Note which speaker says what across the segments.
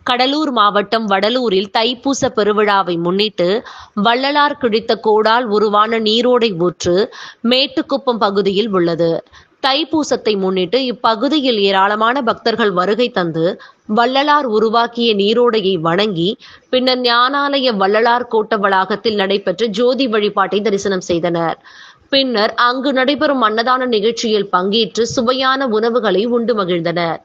Speaker 1: கடலூர் மாவட்டம் வடலூரில் தைப்பூச பெருவிழாவை முன்னிட்டு வள்ளலார் கிழித்த கோடால் உருவான நீரோடை ஊற்று மேட்டுக்குப்பம் பகுதியில் உள்ளது. தைப்பூசத்தை முன்னிட்டு இப்பகுதியில் ஏராளமான பக்தர்கள் வருகை தந்து வள்ளலார் உருவாக்கிய நீரோடையை வணங்கி பின்னர் ஞானாலய வள்ளலார் கோட்ட வளாகத்தில் நடைபெற்ற ஜோதி வழிபாட்டை தரிசனம் செய்தனர். பின்னர் அங்கு நடைபெறும் அன்னதான நிகழ்ச்சியில் பங்கேற்று சுவையான உணவுகளை உண்டு மகிழ்ந்தனர்.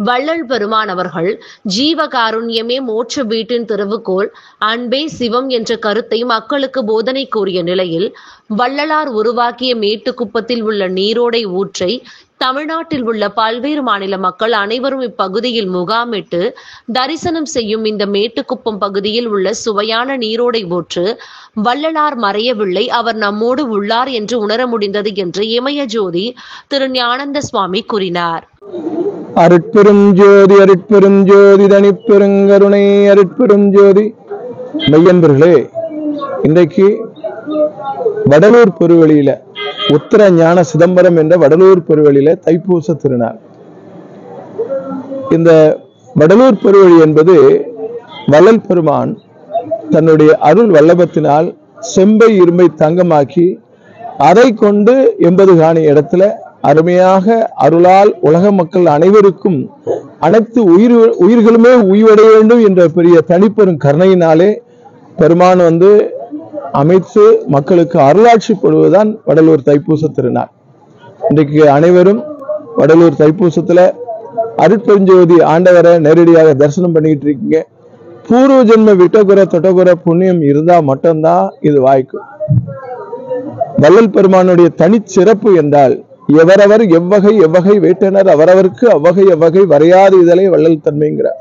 Speaker 1: வள்ளல் பெருமான் அவர்கள் ஜீவகாருண்யமே மோட்ச வீட்டின் திறவுகோல், அன்பே சிவம் என்ற கருத்தை மக்களுக்கு போதனை கூறிய நிலையில் வள்ளலார் உருவாக்கிய மேட்டுக்குப்பத்தில் உள்ள நீரோடை ஊற்றை தமிழ்நாட்டில் உள்ள பல்வேறு மாநில மக்கள் அனைவரும் இப்பகுதியில் முகாமிட்டு தரிசனம் செய்யும் இந்த மேட்டுக்குப்பம் பகுதியில் உள்ள சுவையான நீரோடை ஊற்று வள்ளலார் மறையவில்லை, அவர் நம்மோடு உள்ளார் என்று உணர முடிந்தது என்று இமய ஜோதி திரு ஞானந்த சுவாமி கூறினார்.
Speaker 2: அருட்பெரும் ஜோதி அருட்பெரும் ஜோதி தனிப்பெருங்கருணை அருட்பெரும் ஜோதி. மெய்யன்பர்களே, இன்றைக்கு வடலூர் பெருவெளியில உத்தர ஞான சிதம்பரம் என்ற வடலூர் பெருவெளியில தைப்பூச திருநாள். இந்த வடலூர் பெருவெளி என்பது வள்ளல் பெருமான் தன்னுடைய அருள் வல்லபத்தினால் செம்பை இரும்பை தங்கமாக்கி அதை கொண்டு 80 காணி இடத்துல அருமையாக அருளால் உலக மக்கள் அனைவருக்கும் அனைத்து உயிர்களுமே உயிரடைய வேண்டும் என்ற பெரிய தனிப்பெரும் கருணையினாலே பெருமான் அமைத்து மக்களுக்கு அருளாட்சி படுவதுதான் வடலூர் தைப்பூச திருநாள். இன்றைக்கு அனைவரும் வடலூர் தைப்பூசத்துல அருட்பெருஞ்சோதி ஆண்டவரை நேரடியாக தரிசனம் பண்ணிட்டு இருக்கீங்க. பூர்வ ஜென்ம விட்டகுற தொட்டகுற புண்ணியம் இருந்தா மட்டும்தான் இது வாய்க்கும். வள்ளல் பெருமானுடைய தனிச்சிறப்பு என்றால் எவரவர் எவ்வகை வேட்டனர் அவரவருக்கு அவ்வகை வரையாது இதழை வள்ளல் தன்மைங்கிறார்.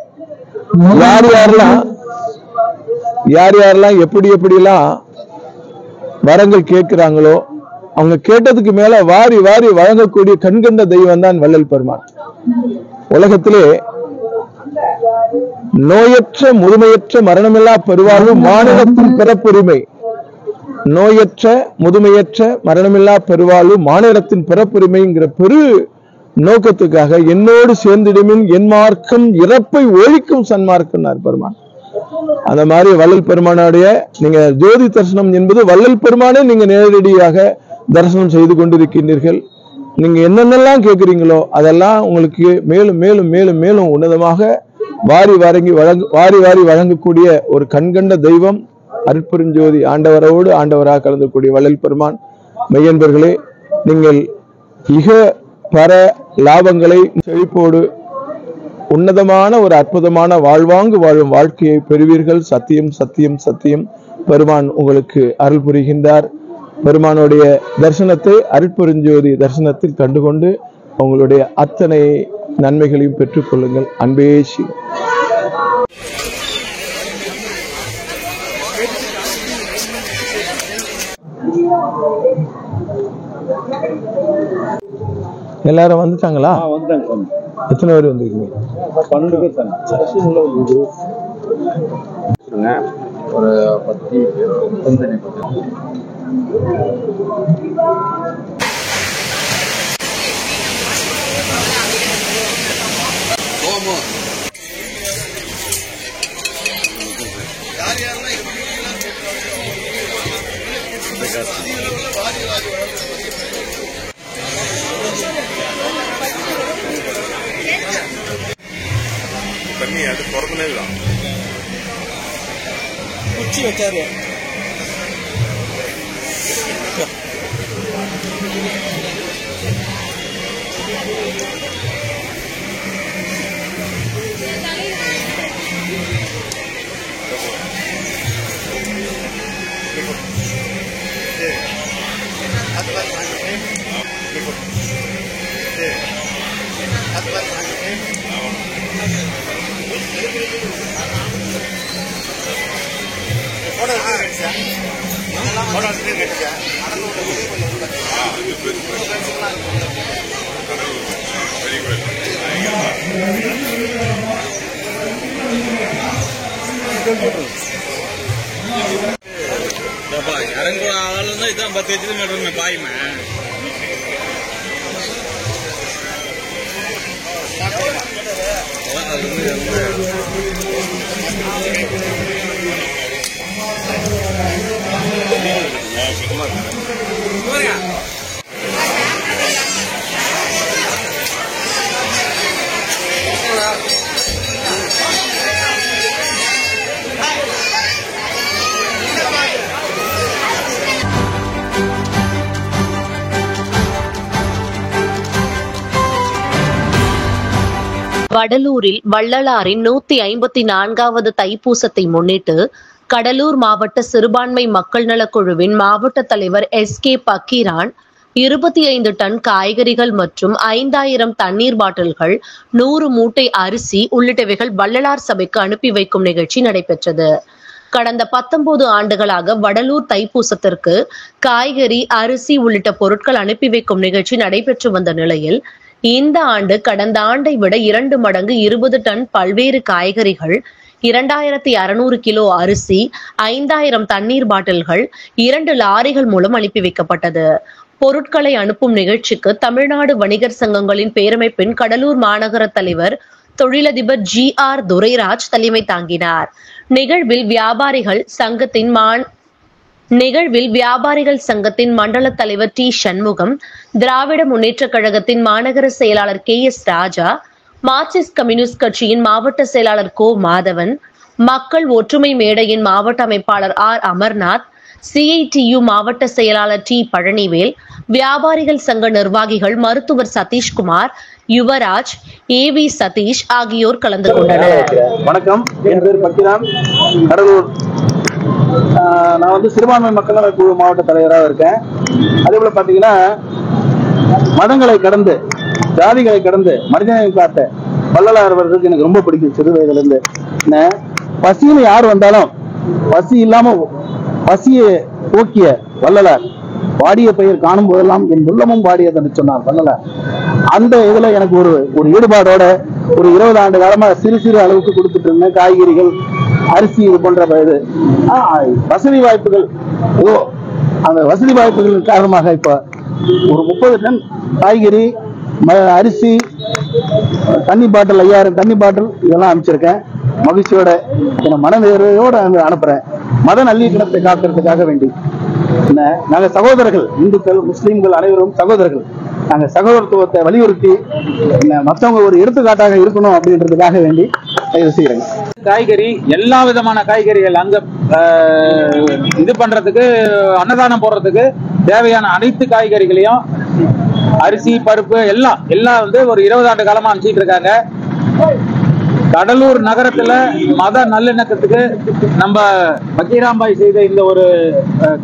Speaker 2: யார் யாரெல்லாம் எப்படிலாம் வரங்கள் கேட்கிறாங்களோ அவங்க கேட்டதுக்கு மேல வாரி வாரி வழங்கக்கூடிய கண்கண்ட தெய்வம் தான் வள்ளல் பெருமான். உலகத்திலே நோயற்ற முதுமையற்ற மரணமில்லா பெருவாழ்வு மாநிலத்தின் பிறப்புரிமை, நோயற்ற முதுமையற்ற மரணமில்லா பெருவாழ்வு மாநிலத்தின் பிறப்புரிமைங்கிற பெரு நோக்கத்துக்காக என்னோடு சேர்ந்திடுமின் என் மார்க்கம் இறப்பை ஒழிக்கும் சன்மார்க்கம் பெருமான். அந்த மாதிரி வள்ளல் பெருமானுடைய நீங்க ஜோதி தரிசனம் என்பது வள்ளல் பெருமானே நீங்க நேரடியாக தரிசனம் செய்து கொண்டிருக்கின்றீர்கள். நீங்க என்னென்னலாம் கேட்கிறீங்களோ அதெல்லாம் உங்களுக்கு மேலும் மேலும் மேலும் மேலும் உன்னதமாக வாரி வாரி வழங்கக்கூடிய ஒரு கண்கண்ட தெய்வம் அருட்பெருஞ்சோதி ஆண்டவரோடு ஆண்டவராக கலந்தக்கூடிய வள்ளல் பெருமான். மெய்யன்பர்களே, நீங்கள் இக பர லாபங்களை செழிப்போடு உன்னதமான ஒரு அற்புதமான வாழ்வாங்கு வாழும் வாழ்க்கையை பெறுவீர்கள். சத்தியம் சத்தியம் சத்தியம். பெருமான் உங்களுக்கு அருள் புரிகின்றார். பெருமானுடைய தரிசனத்தை அருட்பெருஞ்சோதி தரிசனத்தில் கண்டுகொண்டு உங்களுடைய அத்தனை நன்மைகளையும் பெற்றுக் கொள்ளுங்கள். அன்பே சிவம். எல்லாரும் வந்துட்டாங்களா? எத்தனை பேர் வந்திருக்கீங்க? 12 பேர் தானே. ஒரு 10 பேர்.
Speaker 3: தண்ணி அது திறந்தனேதான் குச்சி வச்சாரு. இதான் 10 மீட்டர் பாயுமே. அது
Speaker 1: வடலூரில் வள்ளலாரின் 154வது தைப்பூசத்தை முன்னிட்டு கடலூர் மாவட்ட சிறுபான்மை மக்கள் நலக்குழுவின் மாவட்ட தலைவர் SK பக்கீரான் 25 டன் காய்கறிகள் மற்றும் 5000 தண்ணீர் பாட்டில்கள் 100 மூட்டை அரிசி உள்ளிட்டவைகள் வள்ளலார் சபைக்கு அனுப்பி வைக்கும் நிகழ்ச்சி நடைபெற்றது. கடந்த 19 ஆண்டுகளாக வடலூர் தைப்பூசத்திற்கு காய்கறி, அரிசி உள்ளிட்ட பொருட்கள் அனுப்பி வைக்கும் நிகழ்ச்சி நடைபெற்று வந்த நிலையில் இந்த ஆண்டு கடந்த ஆண்டை விட 2 மடங்கு 20 டன் பல்வேறு காய்கறிகள், 2600 கிலோ அரிசி, 5000 தண்ணீர் பாட்டில்கள் 2 லாரிகள் மூலம் அனுப்பி வைக்கப்பட்டது. பொருட்களை அனுப்பும் நிகழ்ச்சிக்கு தமிழ்நாடு வணிகர் சங்கங்களின் பேரமைப்பின் கடலூர் மாநகர தலைவர் தொழிலதிபர் GR துரைராஜ் தலைமை தாங்கினார். நிகழ்வில் வியாபாரிகள் சங்கத்தின் மண்டல தலைவர் T சண்முகம், திராவிட முன்னேற்ற கழகத்தின் மாநகர செயலாளர் KS ராஜா, மார்க்சிஸ்ட் கம்யூனிஸ்ட் கட்சியின் மாவட்ட செயலாளர் கோ மாதவன், மக்கள் ஒற்றுமை மேடையின் மாவட்ட அமைப்பாளர் R அமர்நாத், CITU மாவட்ட செயலாளர் T பழனிவேல், வியாபாரிகள் சங்க நிர்வாகிகள் மருத்துவர் சதீஷ்குமார், யுவராஜ், AV சதீஷ் ஆகியோர் கலந்து கொண்டனர்.
Speaker 4: வணக்கம், என் பேர் பக்கிரான், கடலூர். நான் சிறுபான்மை மக்கள் நலக்குழு மாவட்ட தலைவராக இருக்கேன். அதே போல பாத்தீங்கன்னா, மதங்களை கடந்து, ஜாதிகளை கடந்து மனிதனை காத்த வள்ளலார் அவர்களுக்கு எனக்கு ரொம்ப பிடிக்கும். சிறு வயதுல இருந்து பசின்னு யார் வந்தாலும் பசி இல்லாம பசியை போக்கிய வள்ளலார், வாடிய பெயர் காணும் போதெல்லாம் என் உள்ளமும் வாடியதுன்னு சொன்னார் வள்ளலார். அந்த இதுல எனக்கு ஒரு ஈடுபாடோட ஒரு 20 ஆண்டு காலமா சிறு அளவுக்கு கொடுத்துட்டு இருந்தேன். காய்கறிகள், அரிசி, இது போன்ற இது வசதி வாய்ப்புகள், அந்த வசதி வாய்ப்புகள் காரணமாக இப்ப ஒரு 30 டன் காய்கறி, அரிசி, தண்ணி பாட்டில் 5000 தண்ணி பாட்டில் இதெல்லாம் அனுப்பிச்சிருக்கேன். மகிழ்ச்சியோட, மனநிறைவோட அனுப்புறேன். மத நல்லிணக்கத்தை காக்கிறதுக்காக வேண்டி. நாங்க சகோதரர்கள், இந்துக்கள், முஸ்லீம்கள் அனைவரும் சகோதரர்கள். நாங்க சகோதரத்துவத்தை வலியுறுத்தி மற்றவங்க ஒரு எடுத்துக்காட்டாக இருக்கணும் அப்படின்றதுக்காக வேண்டி செய்யறேங்க. காய்கறி, எல்லா விதமான காய்கறிகள் அங்க இது பண்றதுக்கு, அன்னதானம் போடுறதுக்கு தேவையான அனைத்து காய்கறிகளையும், அரிசி, பருப்பு எல்லாம் ஒரு 20 ஆண்டு காலமா அனுப்பிச்சிட்டு இருக்காங்க. கடலூர் நகரத்துல மத நல்லிணக்கத்துக்கு நம்ம பக்கீராம்பாய் செய்த இந்த ஒரு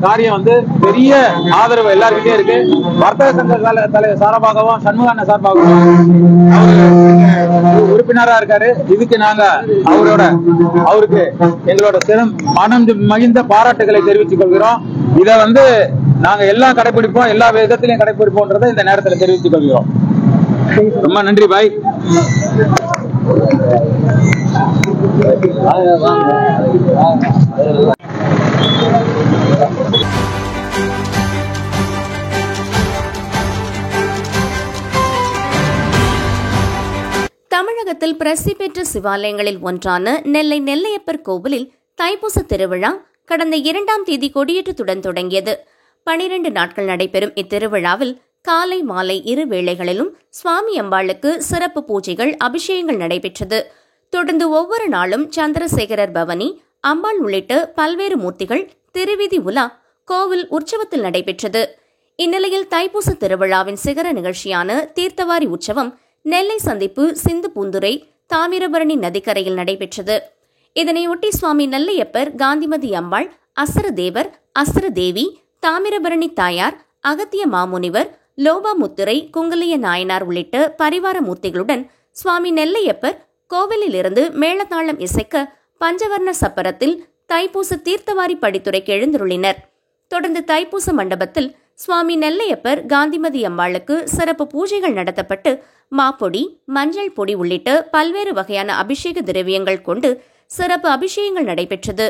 Speaker 4: காரியம் பெரிய ஆதரவு எல்லாருக்கிட்டே இருக்கு. வர்த்தக சங்க தலைவர் சார்பாகவும், சண்முகான சார்பாகவும் உறுப்பினரா இருக்காரு. இதுக்கு நாங்க அவருக்கு எங்களோட மனம் மகிழ்ந்த பாராட்டுகளை தெரிவித்துக் கொள்கிறோம். இத நாங்க எல்லாம் கடைபிடிப்போம், எல்லா விதத்திலையும் கடைபிடிப்போம்ன்றதை இந்த நேரத்தில் தெரிவித்துக் கொள்கிறோம். ரொம்ப நன்றி பாய்.
Speaker 5: தமிழகத்தில் பிரசித்தி பெற்ற சிவாலயங்களில் ஒன்றான நெல்லை நெல்லையப்பர் கோவிலில் தைப்பூச திருவிழா கடந்த 2ஆம் தேதி கொடியேற்றத்துடன் தொடங்கியது. 12 நாட்கள் நடைபெறும் இத்திருவிழாவில் காலை மாலை 2 வேளைகளிலும் சுவாமி அம்பாளுக்கு சிறப்பு பூஜைகள், அபிஷேகங்கள் நடைபெற்றது. தொடர்ந்து ஒவ்வொரு நாளும் சந்திரசேகரர் பவனி, அம்பாள் உள்ளிட்ட பல்வேறு மூர்த்திகள் திருவீதி உலா கோவில் உற்சவத்தில் நடைபெற்றது. இந்நிலையில் தைப்பூச திருவிழாவின் சிகர நிகழ்ச்சியான தீர்த்தவாரி உற்சவம் நெல்லை சந்திப்பு சிந்து பூந்துரை தாமிரபரணி நதிக்கரையில் நடைபெற்றது. இதனையொட்டி சுவாமி நெல்லையப்பர், காந்திமதி அம்பாள், அசுரதேவர், அசுரதேவி, தாமிரபரணி தாயார், அகத்திய மாமுனிவர், லோபாமுத்திரை, குங்கலிய நாயனார் உள்ளிட்ட பரிவார மூர்த்திகளுடன் சுவாமி நெல்லையப்பர் கோவிலில் இருந்து மேளதாளம் இசைக்க பஞ்சவர்ண சப்பரத்தில் தைப்பூச தீர்த்தவாரி படித்துறைக்கு எழுந்தருளினர். தொடர்ந்து தைப்பூச மண்டபத்தில் சுவாமி நெல்லையப்பர், காந்திமதி அம்பாளுக்கு சிறப்பு பூஜைகள் நடத்தப்பட்டு மாப்பொடி, மஞ்சள் பொடி உள்ளிட்ட பல்வேறு வகையான அபிஷேக திரவியங்கள் கொண்டு சிறப்பு அபிஷேகங்கள் நடைபெற்றது.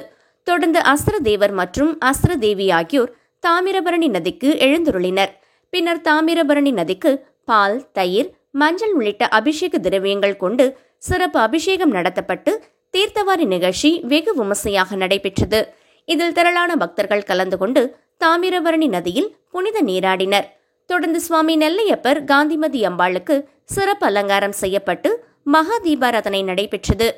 Speaker 5: தொடர்ந்து அசுரதேவர் மற்றும் அசுரதேவி ஆகியோர் தாமிரபரணி நதிக்கு எழுந்தருளினர். பின்னர் தாமிரபரணி நதிக்கு பால், தயிர், மஞ்சள் உள்ளிட்ட அபிஷேக திரவியங்கள் கொண்டு சிறப்பு அபிஷேகம் நடத்தப்பட்டு தீர்த்தவாரி நிகழ்ச்சி வெகு விமர்சையாக நடைபெற்றது. இதில் திரளான பக்தர்கள் கலந்து கொண்டு தாமிரபரணி நதியில் புனித நீராடினர். தொடர்ந்து சுவாமி நெல்லையப்பர் காந்திமதி அம்பாளுக்கு சிறப்பு அலங்காரம் செய்யப்பட்டு மகா தீபாராதனை நடைபெற்றது.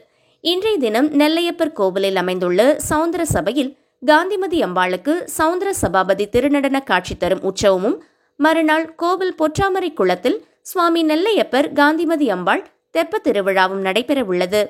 Speaker 5: இன்றைய தினம் நெல்லையப்பர் கோவிலில் அமைந்துள்ள சவுந்தர சபையில் காந்திமதி அம்பாளுக்கு சவுந்தர சபாபதி திருநடன காட்சி தரும் உற்சவமும், மறுநாள் கோவில் பொற்றாமரை குளத்தில் சுவாமி நெல்லையப்பர் காந்திமதி அம்பாள் தெப்ப திருவிழாவும் நடைபெற உள்ளது.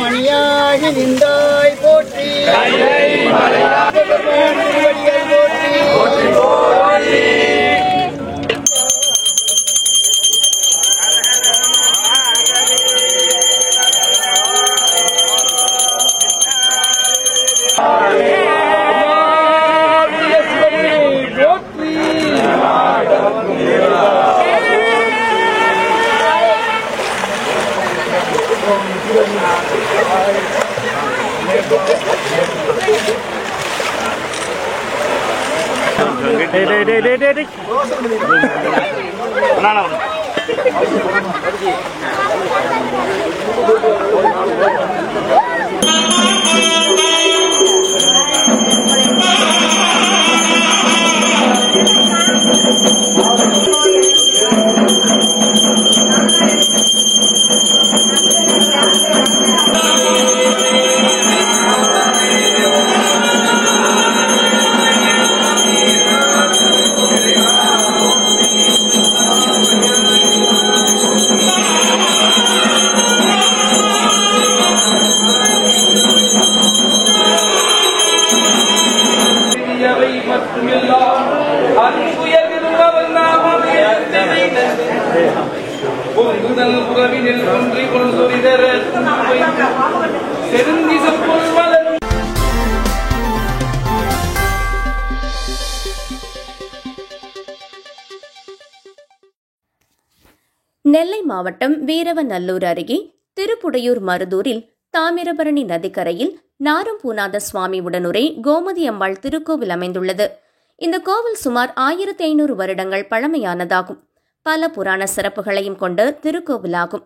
Speaker 6: மணியாகி நின்றாய் போற்றி
Speaker 7: பொங்குதல் புறவினில் ஒன்றி கொள்சொரிதர செருந்திசம் கொள்வலர்.
Speaker 5: நெல்லை மாவட்டம் வீரவநல்லூர் அருகே திருப்புடையூர் மருதூரில் தாமிரபரணி நதிக்கரையில் நாரும்பூநாத சுவாமி உடனுரை கோமதி அம்பாள் திருக்கோவில் அமைந்துள்ளது. இந்த கோவில் சுமார் 1500 வருடங்கள் பழமையானதாகும். பல புராண சிறப்புகளையும் கொண்ட திருக்கோவிலாகும்.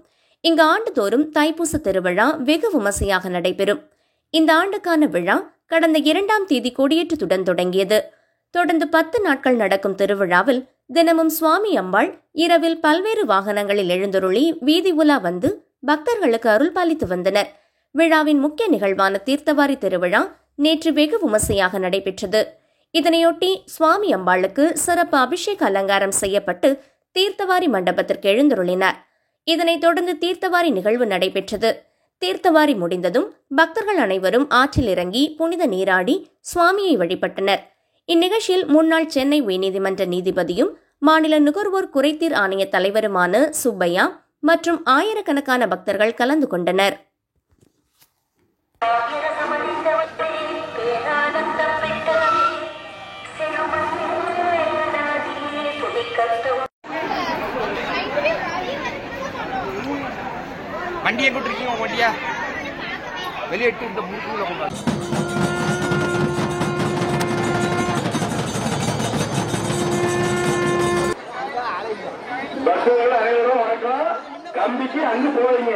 Speaker 5: இங்கு ஆண்டுதோறும் தைப்பூச திருவிழா வெகு விமர்சையாக நடைபெறும். இந்த ஆண்டுக்கான விழா கடந்த 2ஆம் தேதி கொடியேற்றத்துடன் தொடங்கியது. தொடர்ந்து 10 நாட்கள் நடக்கும் திருவிழாவில் தினமும் சுவாமி அம்பாள் இரவில் பல்வேறு வாகனங்களில் எழுந்தருளி வீதி உலா வந்து பக்தர்களுக்கு அருள் பாலித்து வந்தனர். விழாவின் முக்கிய நிகழ்வான தீர்த்தவாரி திருவிழா நேற்று வெகு விமர்சையாக நடைபெற்றது. இதனையொட்டி சுவாமி அம்பாளுக்கு சிறப்பு அபிஷேக அலங்காரம் செய்யப்பட்டு தீர்த்தவாரி மண்டபத்திற்கு எழுந்தருளினார். இதனைத் தொடர்ந்து தீர்த்தவாரி நிகழ்வு நடைபெற்றது. தீர்த்தவாரி முடிந்ததும் பக்தர்கள் அனைவரும் ஆற்றில் இறங்கி புனித நீராடி சுவாமியை வழிபட்டனர். இந்நிகழ்ச்சியில் முன்னாள் சென்னை உயர்நீதிமன்ற நீதிபதியும் மாநில நுகர்வோர் குறைதீர் ஆணைய தலைவருமான சுப்பையா மற்றும் ஆயிரக்கணக்கான பக்தர்கள் கலந்து கொண்டனர்.
Speaker 8: வண்டியை கூட்டிருக்கீங்க, வண்டியா வெளியேட்டு இந்த முறுக்குள்ள கொண்டாடு.
Speaker 4: பக்தர்கள் அனைவரும் வணக்கம். கம்பிக்கு அங்கு போறீங்க.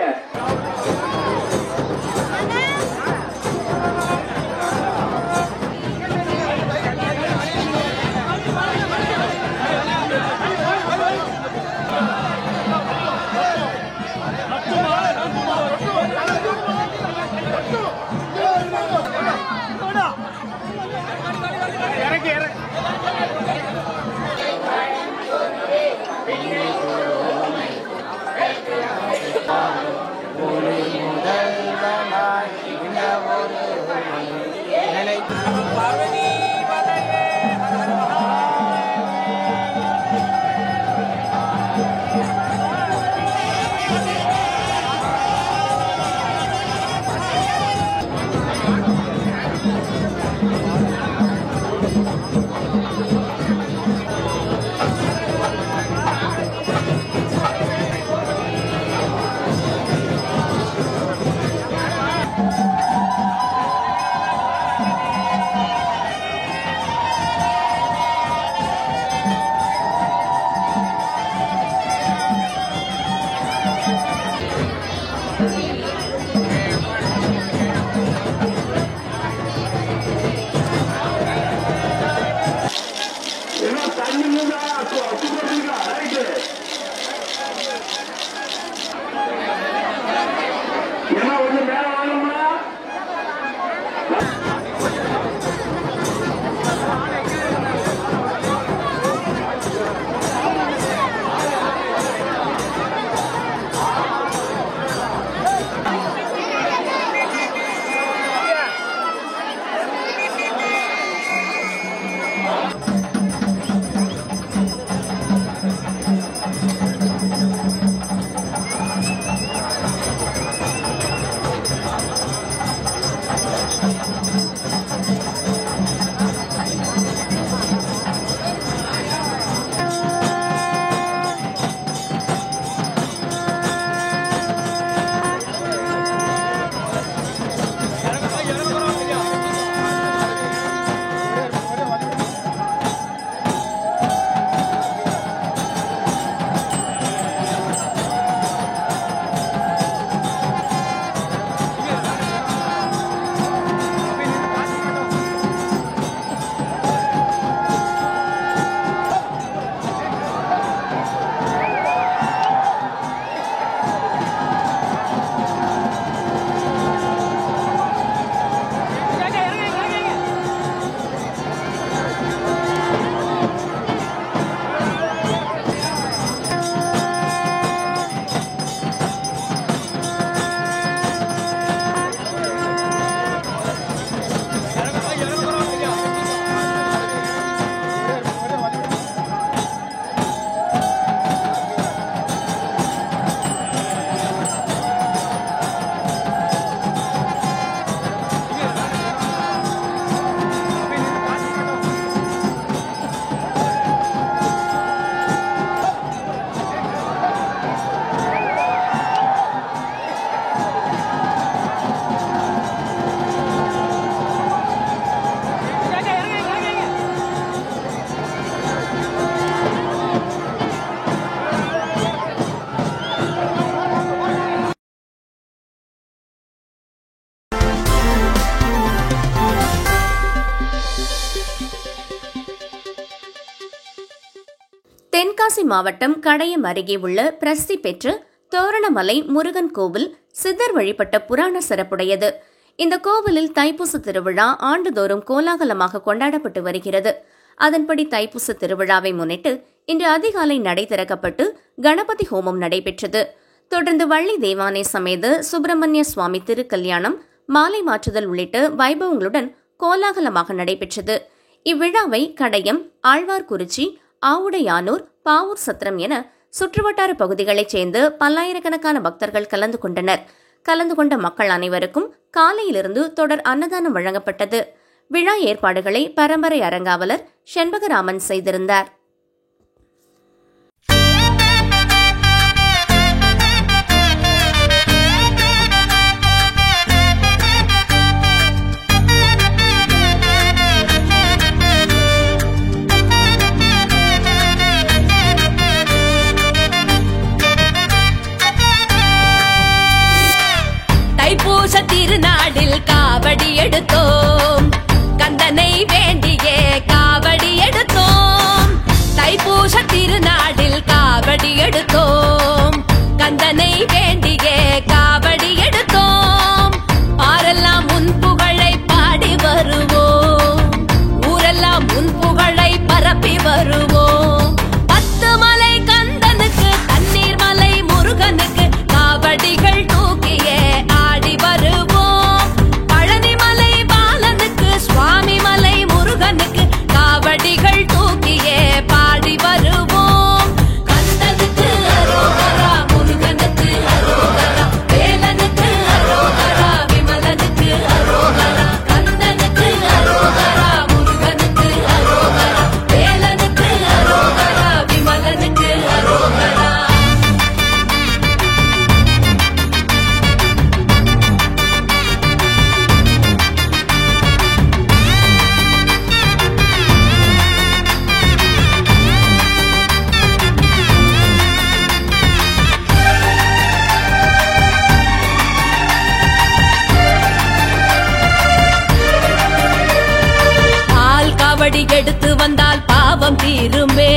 Speaker 5: தென்காசி மாவட்டம் கடையம் அருகே உள்ள பிரசித்தி பெற்ற தோரணமலை முருகன் கோவில் சித்தர் வழிபட்ட புராண சிறப்புடையது. இந்த கோவிலில் தைப்பூச திருவிழா ஆண்டுதோறும் கோலாகலமாக கொண்டாடப்பட்டு வருகிறது. அதன்படி தைப்பூச திருவிழாவை முன்னிட்டு இன்று அதிகாலை நடை திறக்கப்பட்டு கணபதி ஹோமம் நடைபெற்றது. தொடர்ந்து வள்ளி தேவானை சமேத சுப்பிரமணிய சுவாமி திருக்கல்யாணம், மாலை மாற்றுதல் உள்ளிட்ட வைபவங்களுடன் கோலாகலமாக நடைபெற்றது. இவ்விழாவை கடையம், ஆழ்வார்குறிச்சி, ஆவுடையானூர், பாவூர் சத்திரம் என சுற்றுவட்டார பகுதிகளைச் சேர்ந்து பல்லாயிரக்கணக்கான பக்தர்கள் கலந்து கொண்டனர். கலந்து கொண்ட மக்கள் அனைவருக்கும் காலையிலிருந்து தொடர் அன்னதானம் வழங்கப்பட்டது. விழா ஏற்பாடுகளை பரம்பரை அரங்காவலர் செண்பகராமன் செய்திருந்தார்.
Speaker 9: தைப்பூச திருநாடில் காவடி எடுத்தோம், கந்தனை வேண்டியே காவடி எடுத்தோம். தைப்பூச திருநாடில் காவடி எடுத்தோம், கந்தனை வேண்டியே காவடி எடுத்தோம். ஆரெல்லாம் உன் புகழை பாடி வருவோம், ஊரெல்லாம் உன் புகழை பரப்பி வருவோம். 10 மலை கந்தனுக்கு, தண்ணீர் மலை முருகனுக்கு காவடிகள் தூக்கியே ஆடி வருவோம். பழனிமலை பாலனுக்கு, சுவாமி மலை முருகனுக்கு காவடிகள் தூக்கியே பாடி வருவோம். கந்தனுக்கு அரோகரா, முருகனுக்கு அரோகரா, வேலனுக்கு அரோகரா, விமலனுக்கு அரோகரா. கந்தனுக்கு அரோகரா, முருகனுக்கு அரோகரா, வேலனுக்கு அரோகரா, விமலனுக்கு அரோகரா. பால் காவடி எடுத்து வந்தால் பாவம் தீருமே,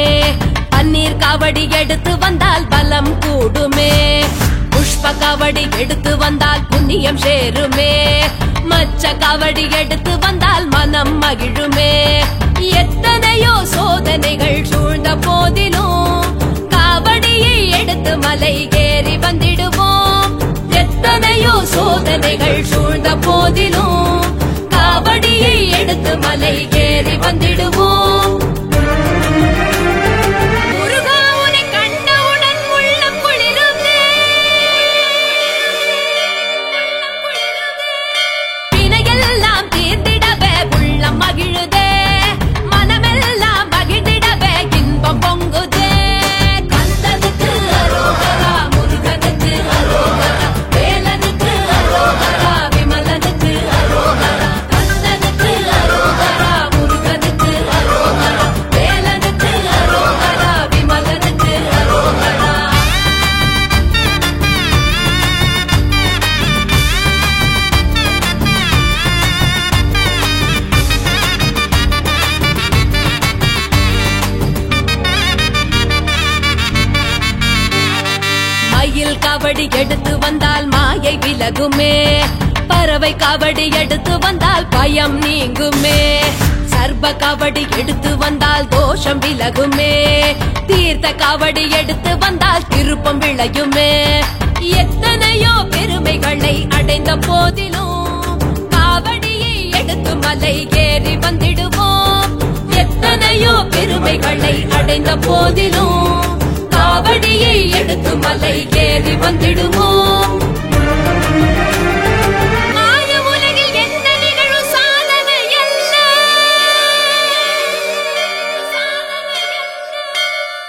Speaker 9: பன்னீர் காவடி எடுத்து வந்தால் பலம் கூடுமே. புஷ்ப காவடி எடுத்து வந்தால் புண்ணியம் சேருமே, மச்ச காவடி எடுத்து வந்தால் மனம் மகிழுமே. எத்தனையோ சோதனைகள் சூழ்ந்த போதிலும் காவடியை எடுத்து மலை ஏறி வந்திடுவோம். எத்தனையோ சோதனைகள் சூழ்ந்த போதிலும் காவடியை எடுத்து மலை ஏறி வந்திடுவோம். முருகா உன்னை கண்டவுடன் உள்ளம் குளிருதே, வினையெல்லாம் தீர்ந்திடவே உள்ளம் மகிழுதே, மனமெல்லாம் மகிழ்ந்திடவே இன்பம் பொங்குதே. கந்தனுக்கு அரோகரா, முருகனுக்கு அரோகரா, வேலனுக்கு அரோகரா, விமலனுக்கு அரோகரா. கந்தனுக்கு அரோகரா, முருகனுக்கு அரோகரா, வேலனுக்கு அரோகரா, விமலனுக்கு அரோகரா. மயில் காவடி எடுத்து வந்தால் மாயை விலகுமே, பறவை காவடி எடுத்து வந்தால் பயம் நீங்குமே. சர்ப காவடி எடுத்து வந்தால் தோஷம் விலகுமே, தீர்த்த காவடி எடுத்து வந்தால் திருப்பம் விளையுமே. எத்தனையோ பெருமைகளை அடைந்த போதிலும் காவடியை எடுத்து மலை ஏறி வந்திடுவோம். எத்தனையோ பெருமைகளை அடைந்த போதிலும் காவடியை எடுத்து மலை ஏறி வந்திடுவோம். மாய உலகில் எந்த நிகழும் சாதனை அல்ல,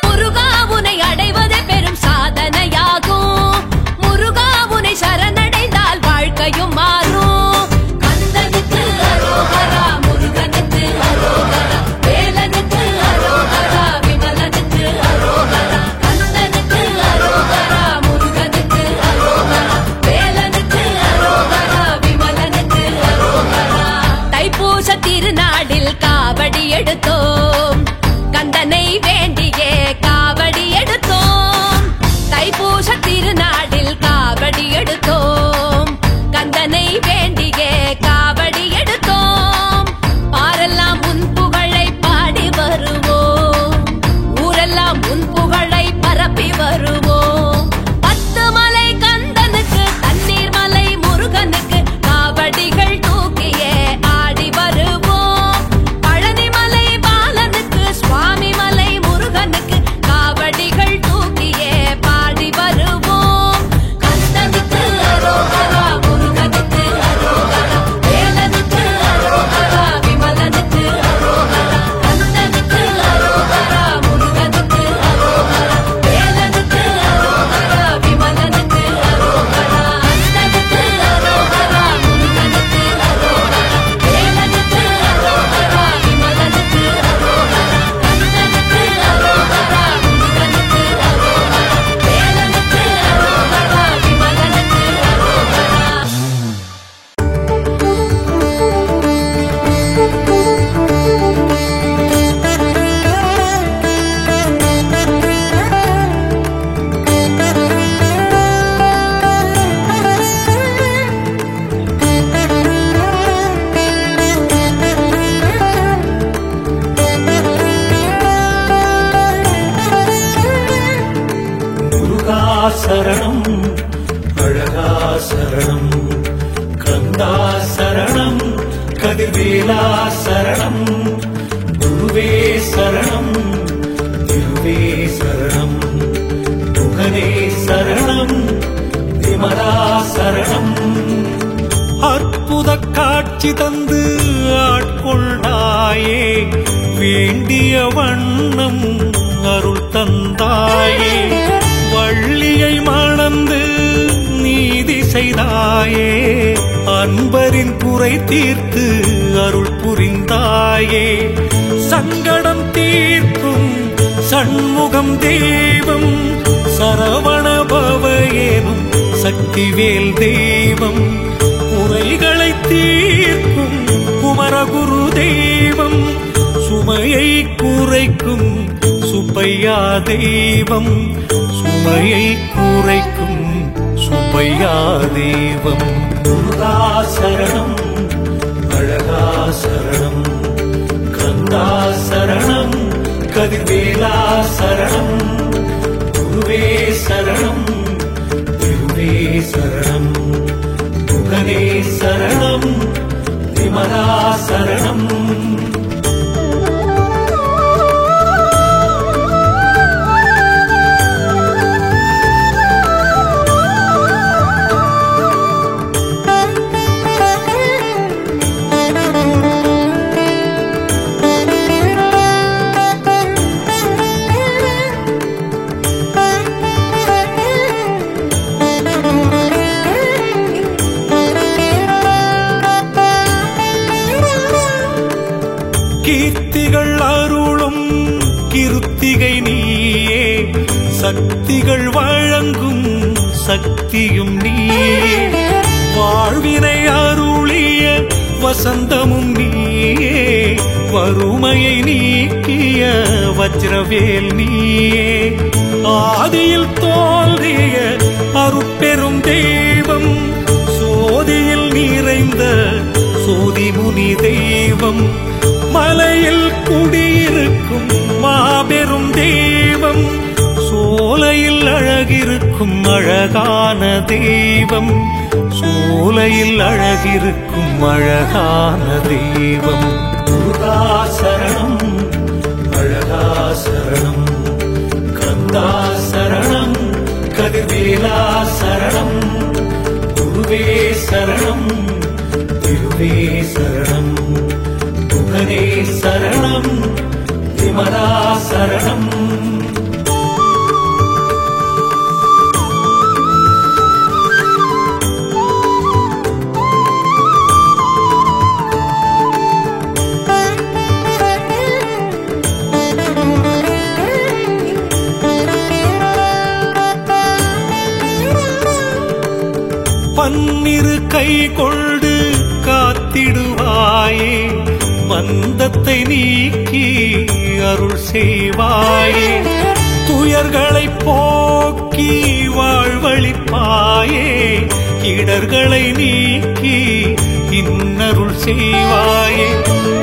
Speaker 9: முருகா உன்னை அடைவது பெரும் சாதனையாகும். முருகா உன்னை சரணடைந்தால் வாழ்க்கையும் மாறும். கந்தனுக்கு அரோகரா, முருகனுக்கு அரோகரா, வேலனுக்கு அரோகரா, விமலனுக்கு அரோகரா. கந்தனுக்கு அரோகரா, முருகனுக்கு அரோகரா, காவடி எடுத்தோம், கந்தனை வேண்டியே காவடி எடுத்தோம். பாரெல்லாம் உன் புகழை பாடி வருவோம், ஊரெல்லாம் உன் புகழை பரப்பி வருவோம். 10 மலை கந்தனுக்கு, தண்ணீர் மலை முருகனுக்கு காவடிகள் தூக்கியே ஆடி வருவோம். பழனி மலை பாலனுக்கு, சுவாமி மலை முருகனுக்கு காவடிகள் தூக்கியே பாடி வருவோம். கந்தனுக்கு அரோகரா, முருகனுக்கு அரோகரா, வேலனுக்கு அரோகரா, விமலனுக்கு அரோகரா. கந்தனுக்கு அரோகரா, முருகனுக்கு அரோகரா, வேலனுக்கு அரோகரா, விமலனுக்கு அரோகரா. கந்தனுக்கு அரோகரா, முருகனுக்கு அரோகரா, வேலனுக்கு அரோகரா, விமலனுக்கு அரோகரா. கந்தனுக்கு அரோகரா, முருகனுக்கு அரோகரா, வேலனுக்கு அரோகரா, விமலனுக்கு
Speaker 10: முருகா சரணம், அழகா சரணம், கந்தா சரணம், கதிர்வேலா சரணம், குருவே சரணம், திருவே சரணம், முகனே சரணம், விமலா சரணம். அற்புத காட்சி தந்து ஆட்கொண்டாயே, வேண்டிய வண்ணம் அருள் தந்தாயே. வள்ளியை மணந்து நீதி செய்தாயே, அன்பரின் குறை தீர்த்து அருள் புரிந்தாயே. சங்கடம் தீர்க்கும் சண்முகம் தெய்வம், சரவண பவ எனும் சக்திவேல் தெய்வம். குறைகளை தீர்க்கும் குமரகுரு தெய்வம், சுமையை குறைக்கும் சுப்பையா தெய்வம், சுமையை குறைக்கும் சுப்பையா தெய்வம். முருகா சரணம், அழகா சரணம், கந்தா சரணம், கதிர்வேலா சரணம், குருவே சரணம், திருவே சரணம், முகனே சரணம், விமலா சரணம். கீர்த்திகள் அருளும் கிருத்திகை நீயே, சக்திகள் வழங்கும் சக்தியும் நீயே. வாழ்வினை அருளிய வசந்தமும் நீயே, வறுமையை நீக்கிய வஜ்ரவேல் நீயே. ஆதியில் தோன்றிய அருட்பெரும் தெய்வம், சோதியில் நிறைந்த சோதிமுனி தெய்வம். மலையில் குடியிருக்கும் மாபெரும் தெய்வம், சோலையில் அழகிருக்கும் அழகான தெய்வம், சோலையில் அழகிருக்கும் அழகான தெய்வம். முருகா சரணம், அழகா சரணம், கந்தா சரணம், கதிர்வேலா சரணம், குருவே சரணம், திருவே சரணம், முகனே சரணம், விமலா சரணம். பன்னிரு கை கொண்டு காத்திடுவாயே, பந்தத்தை நீக்கி அருள் செய்வாயே. துயர்களை போக்கி வாழ்வ அருள்வழிப்பாயே இடர்களை நீக்கி இன்னருள் செய்வாயே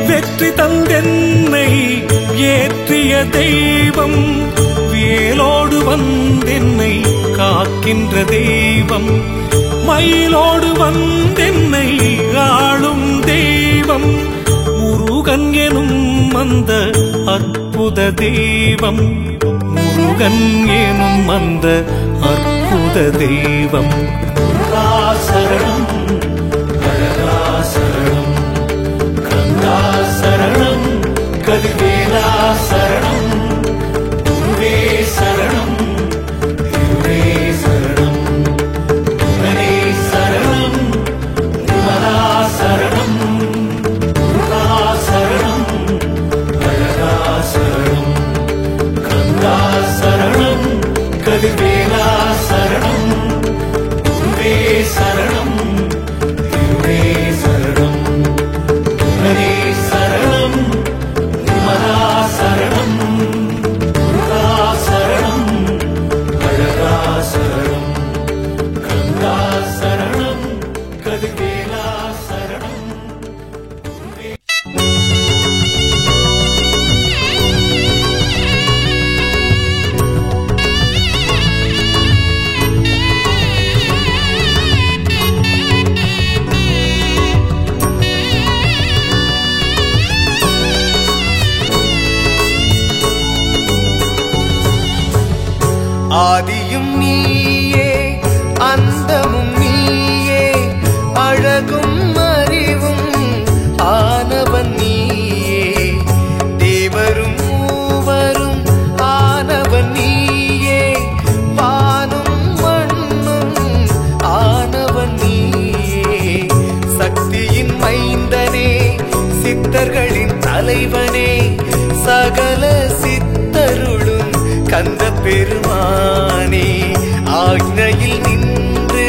Speaker 10: வெற்றி தந்தென்னை ஏற்றிய தெய்வம் வேலோடு வந்தென்னை காக்கின்ற தெய்வம் மயிலோடு வந்தென்னை ஆளும் தெய்வம் முருகன் எனும் அந்த அற்புத தெய்வம் முருகன் எனும் அந்த அற்புத தெய்வம் சரணம் அழகா சரணம் கந்தா சரணம் கதிர்வேலா சரணம் குருவே சரணம் திருவே சரணம் குமரே சரணம் குமரா சரணம் குருகா சரணம் அழகா சரணம் கந்தா சரணம் கதிர்வேலா சரணம் குருவே சரணம் திருவே சரணம் குமரே சரணம் குமரா சரணம் குருகா சரணம் அழகா சரணம் கந்தா சரணம் கதிர்வேலா சரணம் குருவே
Speaker 11: ஆதியும் நீயே அந்தமும் நீயே அழகும் அறிவும் ஆனவன் நீயே தேவரும் மூவரும் ஆனவன் நீயே வானும் மண்ணும் ஆனவன் நீயே சக்தியின் மைந்தனே சித்தர்களின் தலைவனே சகல சித்தருளும் கந்த பெருமானே ஆக்னையில் நின்று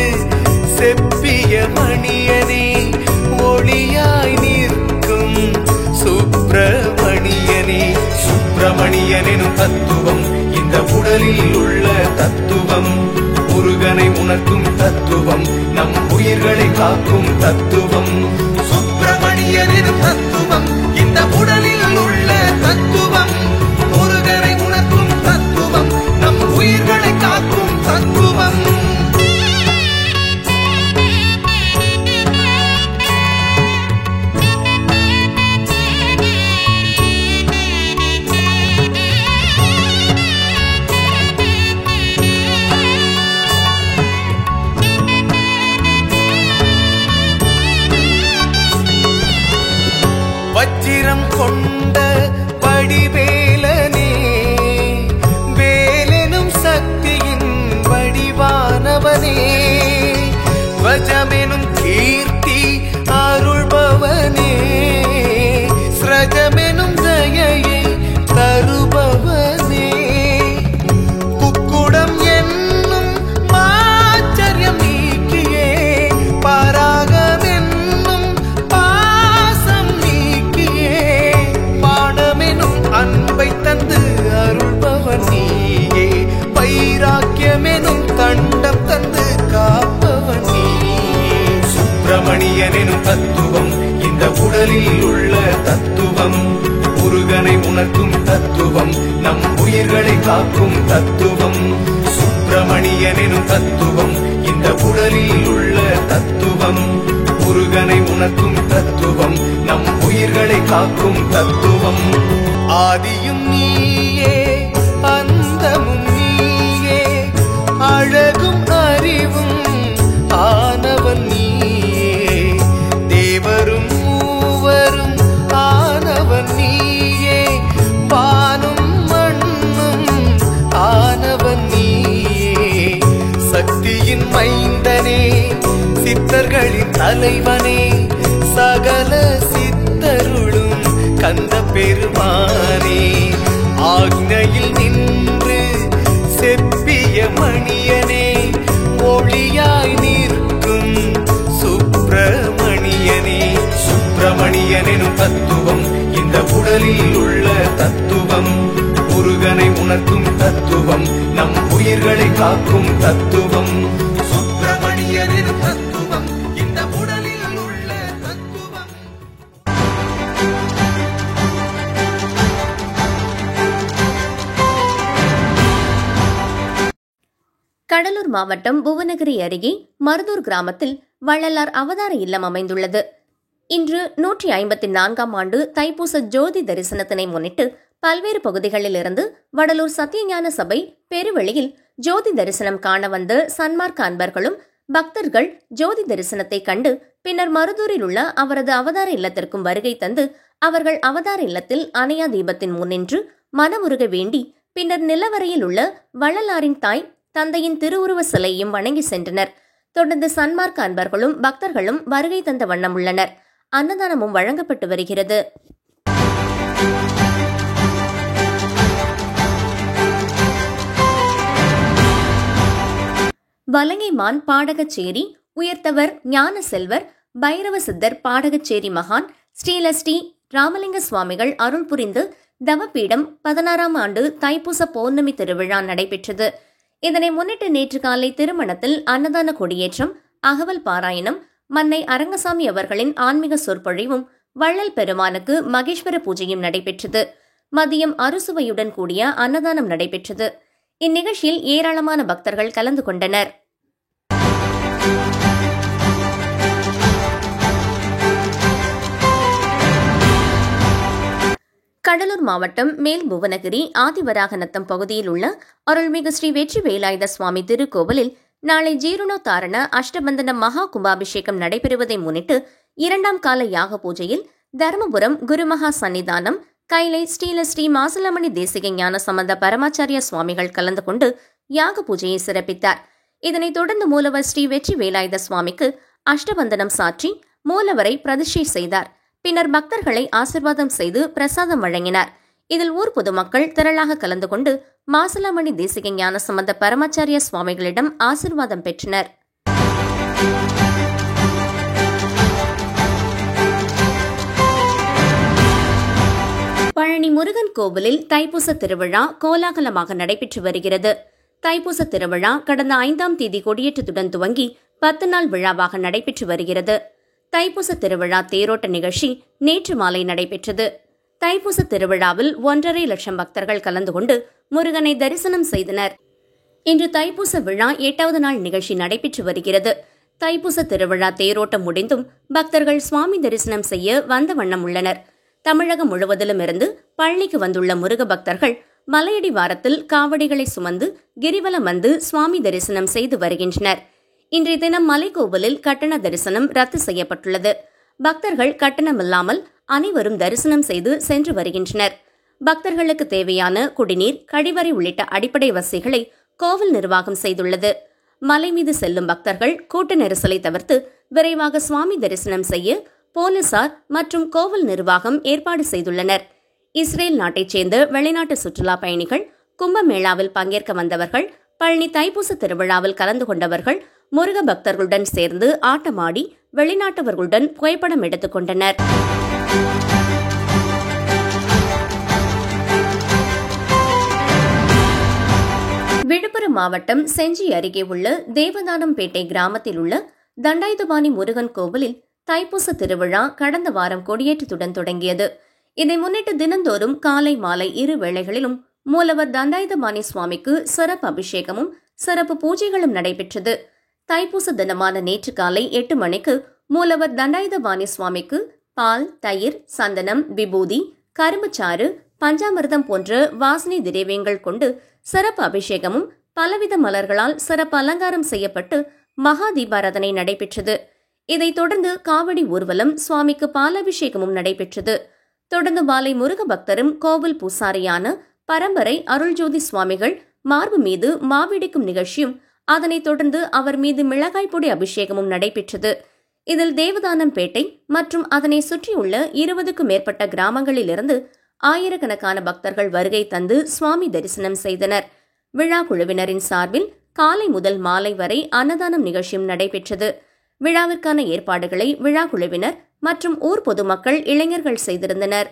Speaker 11: செப்பிய மணியனே ஒளியாய் நிற்கும் சுப்பிரமணியனே சுப்பிரமணியனும் தத்துவம் இந்த உடலில் உள்ள தத்துவம் முருகனை உணர்த்தும் தத்துவம் நம் உயிர்களை காக்கும் தத்துவம் சுப்பிரமணியனும் தத்துவம் இந்த உடலில் உள்ள தத்துவம் முருகனை உணர்த்தும் தத்துவம் நம் உயிர்களை காக்கும் தத்துவம் வச்சிரம் கொண்ட வடிவேலனே வேலெனும் சக்தியின் வடிவானவனே வஜமெனும் கீர்த்தி அருள்பவனே ஸ்ரஜமெனும் தயையை தருபவனே குக்குடம் என்னும் மாச்சரியம் நீக்கியே பராகமென்னும் பாசம் நீக்கியே பாடமெனும் அன்பை தந்து அருள்பவன் நீயே வைராக்கியமெனும் தண்டம் தந்து காப்பவன் நீயே சுப்பிரமணியனும் தத்துவம் இந்த உடலில் உள்ள தத்துவம் முருகனை உணர்த்தும் தத்துவம் நம் உயிர்களை காக்கும் தத்துவம் சுப்பிரமணியனும் தத்துவம் இந்த உடலில் உள்ள தத்துவம் முருகனை உணர்த்தும் தத்துவம் நம் உயிர்களை காக்கும் தத்துவம் ஆதியும் நீயே அந்தமும் நீயே அழகும் அறிவும் ஆனவன் நீயே தேவரும் மூவரும் ஆனவன் நீயே வானும் மண்ணும் ஆனவன் நீயே சக்தியின் மைந்தனே சித்தர்களின் தலைவனே சகல சித்தருளும் கந்த பெருமானே ஆக்னையில் நின்று செப்பிய மணியனே ஒளியாய் நிற்கும் சுப்பிரமணியனே சுப்பிரமணியனும் தத்துவம் இந்த உடலில் உள்ள தத்துவம் முருகனை உணர்த்தும் தத்துவம் நம் உயிர் உயிர்களை காக்கும் தத்துவம் சுப்பிரமணியனின் தத்துவம் இந்த உடலில் உள்ள தத்துவம்.
Speaker 5: கடலூர் மாவட்டம் புவனகிரி அருகே மருதூர் கிராமத்தில் வள்ளலார் அவதார இல்லம் அமைந்துள்ளது. இன்று 154ஆம் ஆண்டு தைப்பூச ஜோதி தரிசனத்தினை முன்னிட்டு பல்வேறு பகுதிகளில் இருந்து வடலூர் சத்தியஞான சபை பெருவெளியில் ஜோதி தரிசனம் காண வந்த சன்மார்க்க அன்பர்களும் பக்தர்கள் ஜோதி தரிசனத்தை கண்டு பின்னர் மருதூரில் உள்ள அவரது அவதார இல்லத்திற்கும் வருகை தந்து அவர்கள் அவதார இல்லத்தில் அணையா தீபத்தின் முன்னின்று மனமுருக வேண்டி பின்னர் நிலவரையில் உள்ள வள்ளலாரின் தாய் தந்தையின் திருவுருவ சிலையையும் வணங்கி சென்றனர். தொடர்ந்து சன்மார்க்க அன்பர்களும் பக்தர்களும் வருகை தந்த வண்ணம் உள்ளனர். அன்னதானமும் வழங்கப்பட்டு வருகிறது. வலங்கைமான் பாடகச்சேரி உயர்த்தவர் ஞான செல்வர் பைரவ சித்தர் பாடகச்சேரி மகான் ஸ்ரீலஸ்ரீ ராமலிங்க சுவாமிகள் அருள் புரிந்து தவபீடம் 16ஆம் ஆண்டு தைப்பூச பௌர்ணமி திருவிழா நடைபெற்றது. இதனை முன்னிட்டு நேற்று காலை திருமணத்தில் அன்னதான கொடியேற்றம், அகவல் பாராயணம், மன்னை அரங்கசாமி அவர்களின் ஆன்மீக சொற்பொழிவும் வள்ளல் பெருமானுக்கு மகேஸ்வர பூஜையும் நடைபெற்றது. மதியம் அறுசுவையுடன் கூடிய அன்னதானம் நடைபெற்றது. இந்நிகழ்ச்சியில் ஏராளமான பக்தர்கள் கலந்து கொண்டனர். கடலூர் மாவட்டம் மேல் புவனகிரி ஆதிவராகநத்தம் பகுதியில் உள்ள அருள்மிகு ஸ்ரீ வெற்றி வேலாயுத சுவாமி திருக்கோவிலில் நாளை ஜீர்ணோத்தாரண அஷ்டபந்தன மகா கும்பாபிஷேகம் நடைபெறுவதை முன்னிட்டு 2ஆம் கால யாக பூஜையில் தருமபுரம் குருமகா சன்னிதானம் கைலை ஸ்ரீ மாசிலாமணி தேசிக ஞான சம்பந்த பரமாச்சாரிய சுவாமிகள் கலந்து கொண்டு யாக பூஜையை சிறப்பித்தார். இதனைத் தொடர்ந்து மூலவர் ஸ்ரீ வெற்றி வேலாயுத சுவாமிக்கு அஷ்டபந்தனம் சாற்றி மூலவரை பிரதிஷ்டை செய்தார். பின்னர் பக்தர்களை ஆசிர்வாதம் செய்து பிரசாதம் வழங்கினார். இதில் ஊர் பொதுமக்கள் திரளாக கலந்து கொண்டு மாசிலாமணி தேசிக ஞான சம்பந்த பரமாச்சாரிய சுவாமிகளிடம் ஆசிர்வாதம் பெற்றனர். பழனி முருகன் கோவிலில் தைப்பூச திருவிழா கோலாகலமாக நடைபெற்று வருகிறது. தைப்பூச திருவிழா கடந்த 5ஆம் தேதி கொடியேற்றத்துடன் துவங்கி 10 நாள் விழாவாக நடைபெற்று வருகிறது. தைப்பூச திருவிழா தேரோட்ட நிகழ்ச்சி நேற்று மாலை நடைபெற்றது. தைப்பூச திருவிழாவில் 1.5 லட்சம் பக்தர்கள் கலந்து கொண்டு முருகனை தரிசனம் செய்தனர். இன்று தைப்பூச விழா 8வது நாள் நிகழ்ச்சி நடைபெற்று வருகிறது. தைப்பூச திருவிழா தேரோட்டம் முடிந்தும் பக்தர்கள் சுவாமி தரிசனம் செய்ய வந்த வண்ணம் உள்ளனர். தமிழகம் முழுவதிலும் இருந்து பழனிக்கு வந்துள்ள முருக பக்தர்கள் மலையடி வாரத்தில் காவடிகளை சுமந்து கிரிவலம் வந்து சுவாமி தரிசனம் செய்து வருகின்றனர். இன்றைய தினம் மலைக்கோவிலில் கட்டண தரிசனம் ரத்து செய்யப்பட்டுள்ளது. பக்தர்கள் கட்டணமில்லாமல் அனைவரும் தரிசனம் செய்து சென்று வருகின்றனர். பக்தர்களுக்கு தேவையான குடிநீர், கழிவறை உள்ளிட்ட அடிப்படை வசதிகளை கோவில் நிர்வாகம் செய்துள்ளது. மலை மீது செல்லும் பக்தர்கள் கூட்ட நெரிசலை தவிர்த்து விரைவாக சுவாமி தரிசனம் செய்ய போலீசார் மற்றும் கோவில் நிர்வாகம் ஏற்பாடு செய்துள்ளனர். இஸ்ரேல் நாட்டைச் சேர்ந்த வெளிநாட்டு சுற்றுலா பயணிகள், கும்பமேளாவில் பங்கேற்க வந்தவர்கள், பழனி தைப்பூச திருவிழாவில் கலந்து கொண்டவர்கள் முருக பக்தர்களுடன் சேர்ந்து ஆட்டமாடி வெளிநாட்டவர்களுடன் புகைப்படம் எடுத்துக் கொண்டனர். விழுப்புரம் மாவட்டம் செஞ்சி அருகே உள்ள தேவதானம்பேட்டை கிராமத்தில் உள்ள தண்டாயுதபாணி முருகன் கோவிலில் தைப்பூச திருவிழா கடந்த வாரம் கொடியேற்றத்துடன் தொடங்கியது. இதை முன்னிட்டு தினந்தோறும் காலை மாலை 2 வேளைகளிலும் மூலவர் தண்டாயுதபாணி சுவாமிக்கு சிறப்பு அபிஷேகமும் சிறப்பு பூஜைகளும் நடைபெற்றது. தைப்பூச தினமான நேற்று காலை 8 மணிக்கு மூலவர் தண்டாயுதபாணி சுவாமிக்கு பால், தயிர், சந்தனம், விபூதி, கரும்புச்சாறு, பஞ்சாமிர்தம் போன்ற வாசனை திரவியங்கள் கொண்டு சிறப்பு அபிஷேகமும் பலவித மலர்களால் சிறப்பு அலங்காரம் செய்யப்பட்டு மகா தீபாராதனை நடைபெற்றது. இதைத் தொடர்ந்து காவடி ஊர்வலம், சுவாமிக்கு பாலாபிஷேகமும் நடைபெற்றது. தொடர்ந்து மாலை முருக பக்தரும் கோவில் பூசாரியான பரம்பரை அருள்ஜோதி சுவாமிகள் மார்பு மீது மாவிடிக்கும் நிகழ்ச்சியும், அதனைத் தொடர்ந்து அவர் மீது மிளகாய் பொடி அபிஷேகமும் நடைபெற்றது. இதில் தேவதானம்பேட்டை மற்றும் அதனை சுற்றியுள்ள 20க்கும் மேற்பட்ட கிராமங்களிலிருந்து ஆயிரக்கணக்கான பக்தர்கள் வருகை தந்து சுவாமி தரிசனம் செய்தனர். விழா குழுவினரின் சார்பில் காலை முதல் மாலை வரை அன்னதானம் நிகழ்ச்சியும் நடைபெற்றது. விழாவிற்கான ஏற்பாடுகளை விழா குழுவினர் மற்றும் ஊர் பொதுமக்கள், இளைஞர்கள் செய்திருந்தனர்.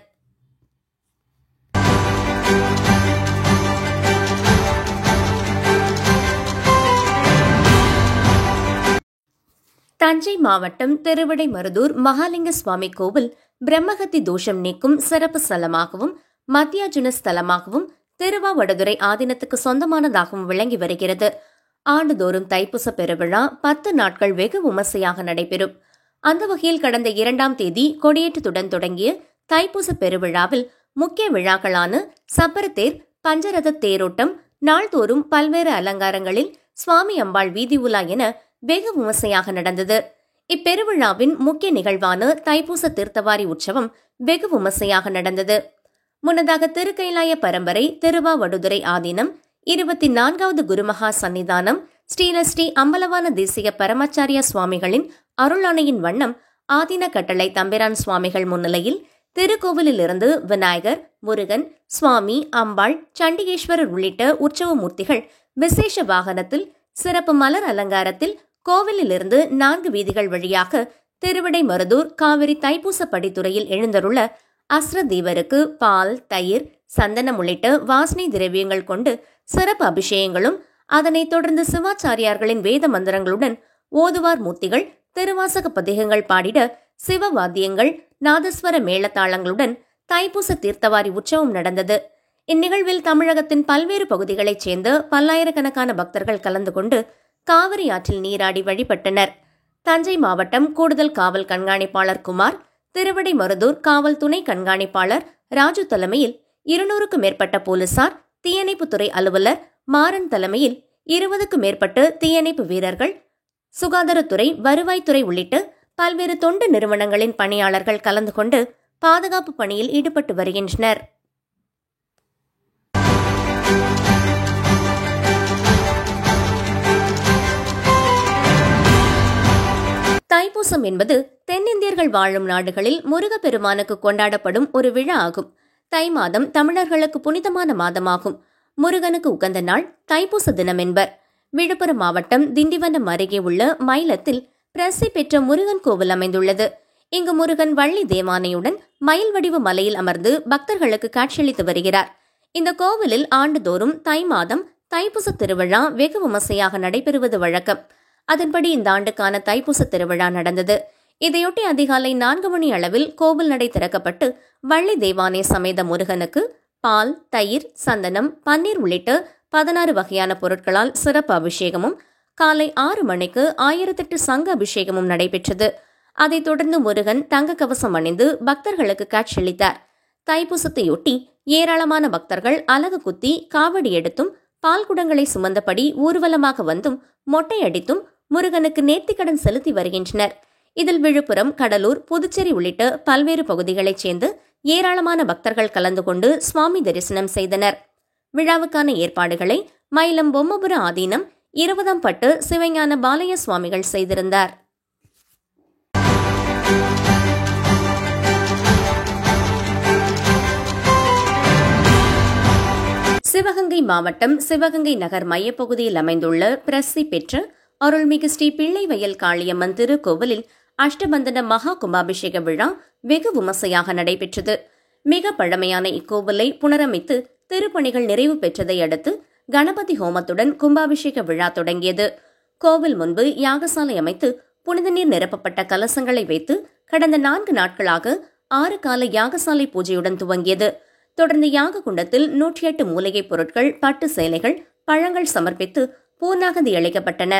Speaker 5: தஞ்சை மாவட்டம் திருவிடைமருதூர் மகாலிங்க சுவாமி கோவில் பிரம்மஹத்தி தோஷம் நீக்கும் சிறப்பு ஸ்தலமாகவும் மத்தியார்ஜுன ஸ்தலமாகவும் திருவாவடுதுறை ஆதீனத்துக்கு சொந்தமானதாகவும் விளங்கி வருகிறது. ஆண்டுதோறும் தைப்பூச பெருவிழா 10 நாட்கள் வெகு விமர்சையாக நடைபெறும். அந்த வகையில் கடந்த 2ஆம் தேதி கொடியேற்றத்துடன் தொடங்கிய தைப்பூச பெருவிழாவில் முக்கிய விழாக்களான சப்பரத்தேர், பஞ்சரத தேரோட்டம், நாள்தோறும் பல்வேறு அலங்காரங்களில் சுவாமி அம்பாள் வீதி உலா என வெகு விமர்சையாக நடந்தது. இப்பெருவிழாவின் முக்கிய நிகழ்வான தைப்பூச தீர்த்தவாரி உற்சவம் வெகு விமர்சையாக நடந்தது. முன்னதாக திருக்கைலாய பரம்பரை திருவாவடுதுறை ஆதீனம் 24வது குருமகா சன்னிதானம் ஸ்ரீலஸ்ரீ அம்பலவான தேசிக பரமாச்சாரிய சுவாமிகளின் அருளாணையின் வண்ணம் ஆதீன கட்டளை தம்பிரான் சுவாமிகள் முன்னிலையில் திருக்கோவிலில் இருந்து விநாயகர், முருகன், சுவாமி, அம்பாள், சண்டிகேஸ்வரர் உள்ளிட்ட உற்சவ மூர்த்திகள் விசேஷ வாகனத்தில் சிறப்பு மலர் அலங்காரத்தில் கோவிலில் இருந்து 4 வீதிகள் வழியாக திருவிடைமருதூர் காவிரி தைப்பூச படித்துறையில் எழுந்தருள அஸ்ரதீவருக்கு பால், தயிர், சந்தனம் உள்ளிட்ட வாசனை திரவியங்கள் கொண்டு சிறப்பு அபிஷேகங்களும், அதனைத் தொடர்ந்து சிவாச்சாரியார்களின் வேத மந்திரங்களுடன் ஓதுவார் மூர்த்திகள் திருவாசக பதிகங்கள் பாடிட சிவவாத்தியங்கள், நாதஸ்வர மேளதாளங்களுடன் தைப்பூச தீர்த்தவாரி உற்சவம் நடந்தது. இந்நிகழ்வில் தமிழகத்தின் பல்வேறு பகுதிகளைச் சேர்ந்த பல்லாயிரக்கணக்கான பக்தர்கள் கலந்து கொண்டு காவிரி ஆற்றில் நீராடி வழிபட்டனர். தஞ்சை மாவட்டம் கூடுதல் காவல் கண்காணிப்பாளர் குமார், திருவிடைமருதூர் காவல் துணை கண்காணிப்பாளர் ராஜு தலைமையில் 200க்கும் மேற்பட்ட போலீசார், தீயணைப்புத்துறை அலுவலர் மாறன் தலைமையில் 20க்கும் மேற்பட்ட தீயணைப்பு வீரர்கள், சுகாதாரத்துறை, வருவாய்த்துறை உள்ளிட்ட பல்வேறு தொண்டு நிறுவனங்களின் பணியாளர்கள் கலந்து கொண்டு பாதுகாப்பு பணியில் ஈடுபட்டு வருகின்றனர். தைப்பூசம் என்பது தென்னிந்தியர்கள் வாழும் நாடுகளில் முருகப்பெருமானுக்கு கொண்டாடப்படும் ஒரு விழா ஆகும். தை மாதம் தமிழர்களுக்கு புனிதமான மாதமாகும். முருகனுக்கு உகந்த நாள் தைப்பூச தினம் என்பர். விழுப்புரம் மாவட்டம் திண்டிவனம் அருகே உள்ள மயிலத்தில் பிரசித்தி பெற்ற முருகன் கோவில் அமைந்துள்ளது. இங்கு முருகன் வள்ளி தேவானையுடன் மயில் வடிவ மலையில் அமர்ந்து பக்தர்களுக்கு காட்சியளித்து வருகிறார். இந்த கோவிலில் ஆண்டுதோறும் தை மாதம் தைப்பூச திருவிழா வெகு விமர்சையாக நடைபெறுவது வழக்கம். அதன்படி இந்த ஆண்டுக்கான தைப்பூச திருவிழா நடந்தது. இதையொட்டி அதிகாலை 4 மணி அளவில் கோவில் நடை திறக்கப்பட்டு வள்ளி தேவானை சமேத முருகனுக்கு பால், தயிர், சந்தனம், பன்னீர் உள்ளிட்ட 16 வகையான பொருட்களால் சிறப்பு அபிஷேகமும், காலை 6 மணிக்கு 1008 சங்க அபிஷேகமும் நடைபெற்றது. அதைத் தொடர்ந்து முருகன் தங்க கவசம் அணிந்து பக்தர்களுக்கு காட்சியளித்தார். தைப்பூசத்தையொட்டி ஏராளமான பக்தர்கள் அலகு குத்தி, காவடி எடுத்தும், பால் குடங்களை சுமந்தபடி ஊர்வலமாக வந்தும், மொட்டை அடித்தும் முருகனுக்கு நேர்த்திக்கடன் செலுத்தி வருகின்றனர். இதில் விழுப்புரம், கடலூர், புதுச்சேரி உள்ளிட்ட பல்வேறு பகுதிகளைச் சேர்ந்து ஏராளமான பக்தர்கள் கலந்து கொண்டு சுவாமி தரிசனம் செய்தனர். விழாவுக்கான ஏற்பாடுகளை மயிலம் பொம்மபுர ஆதீனம் 20ஆம் பட்டு சிவஞான பாலய சுவாமிகள் செய்திருந்தார். சிவகங்கை மாவட்டம் சிவகங்கை நகர் மையப்பகுதியில் அமைந்துள்ள பிரசித்தி பெற்ற அருள்மிகு ஸ்ரீ பிள்ளைவயல் காளியம்மன் திருக்கோவிலில் அஷ்டபந்தன மகா கும்பாபிஷேக விழா வெகு விமர்சையாக நடைபெற்றது. மிக பழமையான இக்கோவிலை புனரமைத்து திருப்பணிகள் நிறைவு பெற்றதை அடுத்து கணபதி ஹோமத்துடன் கும்பாபிஷேக விழா தொடங்கியது. கோவில் முன்பு யாகசாலை அமைத்து புனித நீர் நிரப்பப்பட்ட கலசங்களை வைத்து கடந்த 4 நாட்களாக 6 கால யாகசாலை பூஜையுடன் துவங்கியது. தொடர்ந்து யாக குண்டத்தில் 108 மூலிகைப் பொருட்கள், பட்டு சேலைகள், பழங்கள் சமர்ப்பித்து பூர்ணாகதி அளிக்கப்பட்டன.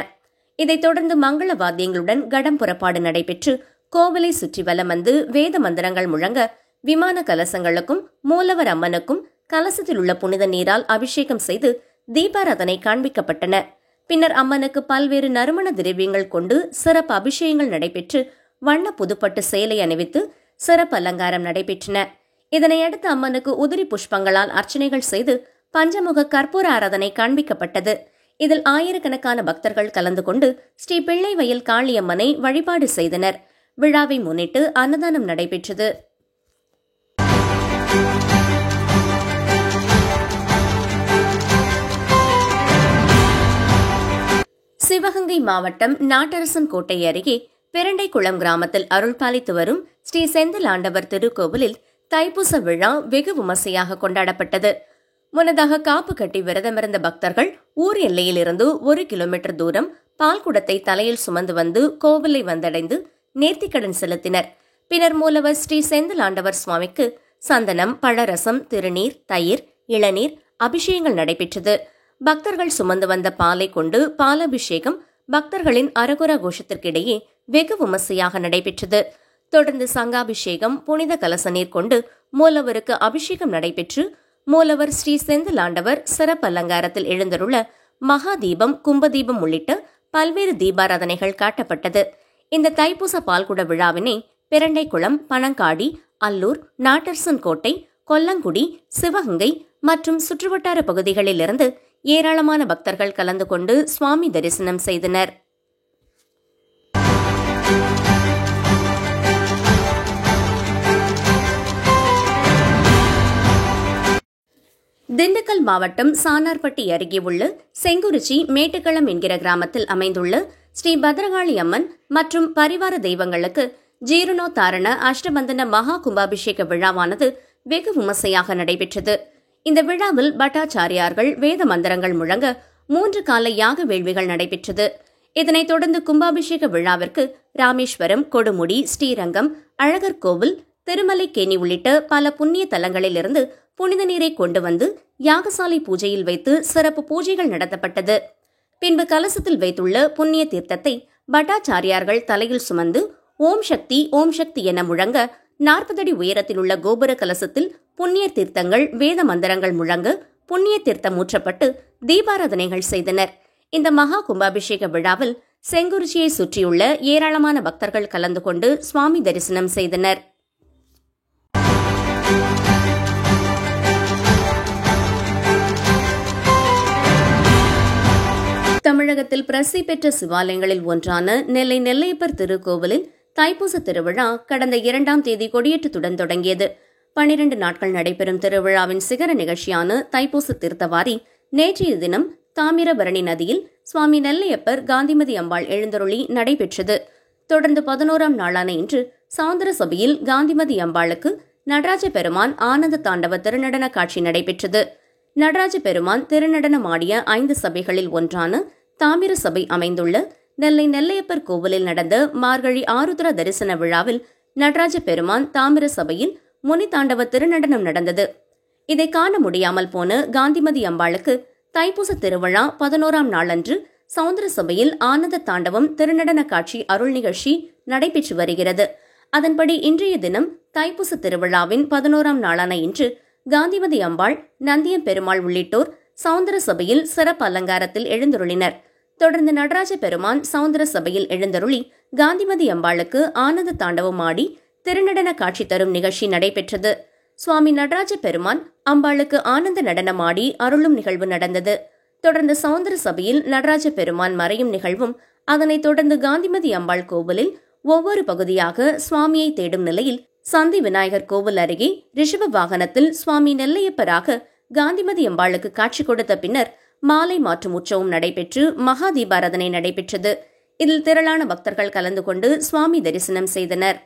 Speaker 5: இதைத் தொடர்ந்து மங்கள வாத்தியங்களுடன் கடம் புறப்பாடு நடைபெற்று கோவிலை சுற்றி வலம் வந்து வேத மந்திரங்கள் முழங்க விமான கலசங்களுக்கும் மூலவர் அம்மனுக்கும் கலசத்தில் உள்ள புனித நீரால் அபிஷேகம் செய்து தீபாராதனை காண்பிக்கப்பட்டன. பின்னர் அம்மனுக்கு பல்வேறு நறுமண திரவியங்கள் கொண்டு சிறப்பு அபிஷேகங்கள் நடைபெற்று வண்ண புதுப்பட்டு சேலை அணிவித்து சிறப்பு அலங்காரம் நடைபெற்றன. இதனையடுத்து அம்மனுக்கு உதிரி புஷ்பங்களால் அர்ச்சனைகள் செய்து பஞ்சமுக கற்பூர ஆராதனை காண்பிக்கப்பட்டது. இதில் ஆயிரக்கணக்கான பக்தர்கள் கலந்து கொண்டு ஸ்ரீ பிள்ளைவயல் காளியம்மனை வழிபாடு செய்தனர். விழாவை முன்னிட்டு அன்னதானம் நடைபெற்றது. சிவகங்கை மாவட்டம் நாட்டரசன் கோட்டை அருகே பெரண்டைக்குளம் கிராமத்தில் அருள்பாலித்து வரும் ஸ்ரீ செந்தில் ஆண்டவர் திருக்கோவிலில் தைப்பூச விழா வெகு விமர்சையாக கொண்டாடப்பட்டது. முன்னதாக காப்பு கட்டி விரதமிருந்த பக்தர்கள் ஊர் எல்லையில் இருந்து 1 கிலோமீட்டர் தூரம் பால் குடத்தை தலையில் சுமந்து வந்து கோவிலை வந்தடைந்து நேர்த்திக்கடன் செலுத்தினர். பின்னர் மூலவர் ஸ்ரீ செந்திலாண்டவர் சுவாமிக்கு சந்தனம், பழரசம், திருநீர், தயிர், இளநீர் அபிஷேகங்கள் நடைபெற்றது. பக்தர்கள் சுமந்து வந்த பாலை கொண்டு பாலாபிஷேகம் பக்தர்களின் அரகுர கோஷத்திற்கிடையே வெகு விமர்சையாக நடைபெற்றது. தொடர்ந்து சங்காபிஷேகம், புனித கலச நீர் கொண்டு மூலவருக்கு அபிஷேகம் நடைபெற்று மூலவர் ஸ்ரீ செந்திலாண்டவர் சிறப்பு அலங்காரத்தில் எழுந்தருள மகாதீபம், கும்பதீபம் உள்ளிட்ட பல்வேறு தீபாராதனைகள் காட்டப்பட்டது. இந்த தைப்பூச பால்குட விழாவினை பிரண்டைக்குளம், பனங்காடி, அல்லூர், நாட்டரசன் கோட்டை, கொல்லங்குடி, சிவகங்கை மற்றும் சுற்றுவட்டார பகுதிகளிலிருந்து ஏராளமான பக்தர்கள் கலந்து கொண்டு சுவாமி தரிசனம் செய்தனர். திண்டுக்கல் மாவட்டம் சானார்பட்டி அருகே உள்ள செங்குறிச்சி மேட்டுக்களம் என்கிற கிராமத்தில் அமைந்துள்ள ஸ்ரீ பத்ரகாளி அம்மன் மற்றும் பரிவார தெய்வங்களுக்கு ஜீரணோத்தாரண அஷ்டபந்தன மகா கும்பாபிஷேக விழாவானது வெகு விமர்சையாக நடைபெற்றது. இந்த விழாவில் பட்டாச்சாரியார்கள் வேத மந்திரங்கள் முழங்க 3 கால யாக வேள்விகள் நடைபெற்றது. இதனைத் தொடர்ந்து கும்பாபிஷேக விழாவிற்கு ராமேஸ்வரம், கொடுமுடி, ஸ்ரீரங்கம், அழகர் கோவில், திருமலைக்கேணி உள்ளிட்ட பல புண்ணிய தலங்களிலிருந்து புனித நீரை கொண்டு வந்து யாகசாலை பூஜையில் வைத்து சிறப்பு பூஜைகள் நடத்தப்பட்டது. பின்பு கலசத்தில் வைத்துள்ள புண்ணிய தீர்த்தத்தை பட்டாச்சாரியார்கள் தலையில் சுமந்து ஓம் சக்தி ஓம் சக்தி என முழங்க 40 அடி உயரத்தில் உள்ள கோபுர கலசத்தில் புண்ணிய தீர்த்தங்கள், வேத மந்திரங்கள் முழங்க புண்ணிய தீர்த்தம் ஊற்றப்பட்டு தீபாராதனைகள் செய்தனர். இந்த மகா கும்பாபிஷேக விழாவில் செங்குறிச்சியை சுற்றியுள்ள ஏராளமான பக்தர்கள் கலந்து கொண்டு சுவாமி தரிசனம் செய்தனர். தமிழகத்தில் பிரசித்தி பெற்ற சிவாலயங்களில் ஒன்றான நெல்லை நெல்லையப்பர் திருக்கோவிலில் தைப்பூச திருவிழா கடந்த 2ஆம் தேதி கொடியேற்றத்துடன் தொடங்கியது. 12 நாட்கள் நடைபெறும் திருவிழாவின் சிகர நிகழ்ச்சியான தைப்பூச தீர்த்தவாரி நேற்றைய தினம் தாமிரபரணி நதியில் சுவாமி நெல்லையப்பர், காந்திமதி அம்பாள் எழுந்தருளி நடைபெற்றது. தொடர்ந்து 11ஆம் நாளான இன்று சௌந்தர சபையில் காந்திமதி அம்பாளுக்கு நடராஜ பெருமான் ஆனந்த தாண்டவ திருநடன காட்சி நடைபெற்றது. நடராஜ பெருமான் திருநடனமாடிய 5 சபைகளில் ஒன்றான தாமிர சபை அமைந்துள்ள நெல்லை நெல்லையப்பர் கோவிலில் நடந்த மார்கழி ஆருத்ரா தரிசன விழாவில் நடராஜ பெருமான் தாமிர சபையில் முனி தாண்டவ திருநடனம் நடந்தது. இதை காண முடியாமல் போன காந்திமதி அம்பாளுக்கு தைப்பூச திருவிழா 11ஆம் நாளன்று சௌந்தர சபையில் ஆனந்த தாண்டவம் திருநடன காட்சி அருள் நிகழ்ச்சி நடைபெற்று வருகிறது. அதன்படி இன்றைய தினம் தைப்பூச திருவிழாவின் 11ஆம் நாளான இன்று காந்திமதி அம்பாள், நந்தியம் பெருமாள் உள்ளிட்டோர் சௌந்தர சபையில் சிறப்பு அலங்காரத்தில் எழுந்தருளினர். தொடர்ந்து நடராஜ பெருமான் சௌந்தர சபையில் எழுந்தருளி காந்திமதி அம்பாளுக்கு ஆனந்த தாண்டவம் ஆடி திருநடன காட்சி தரும் நிகழ்ச்சி நடைபெற்றது. சுவாமி நடராஜ பெருமான் அம்பாளுக்கு ஆனந்த நடனமாடி அருளும் நிகழ்வு நடந்தது. தொடர்ந்து சௌந்தர சபையில் நடராஜ பெருமான் மறையும் நிகழ்வும், அதனைத் தொடர்ந்து காந்திமதி அம்பாள் கோவிலில் ஒவ்வொரு பகுதியாக சுவாமியை தேடும் நிலையில் சந்தி விநாயகர் கோவில் அருகே ரிஷப வாகனத்தில் சுவாமி நெல்லையப்பராக காந்திமதி அம்பாளுக்கு காட்சி கொடுத்த பின்னர் மாலை மாற்றும் உற்சவம் நடைபெற்று மகா தீபாராதனை நடைபெற்றது. இதில் திரளான பக்தர்கள் கலந்து கொண்டு சுவாமி தரிசனம் செய்தனர்.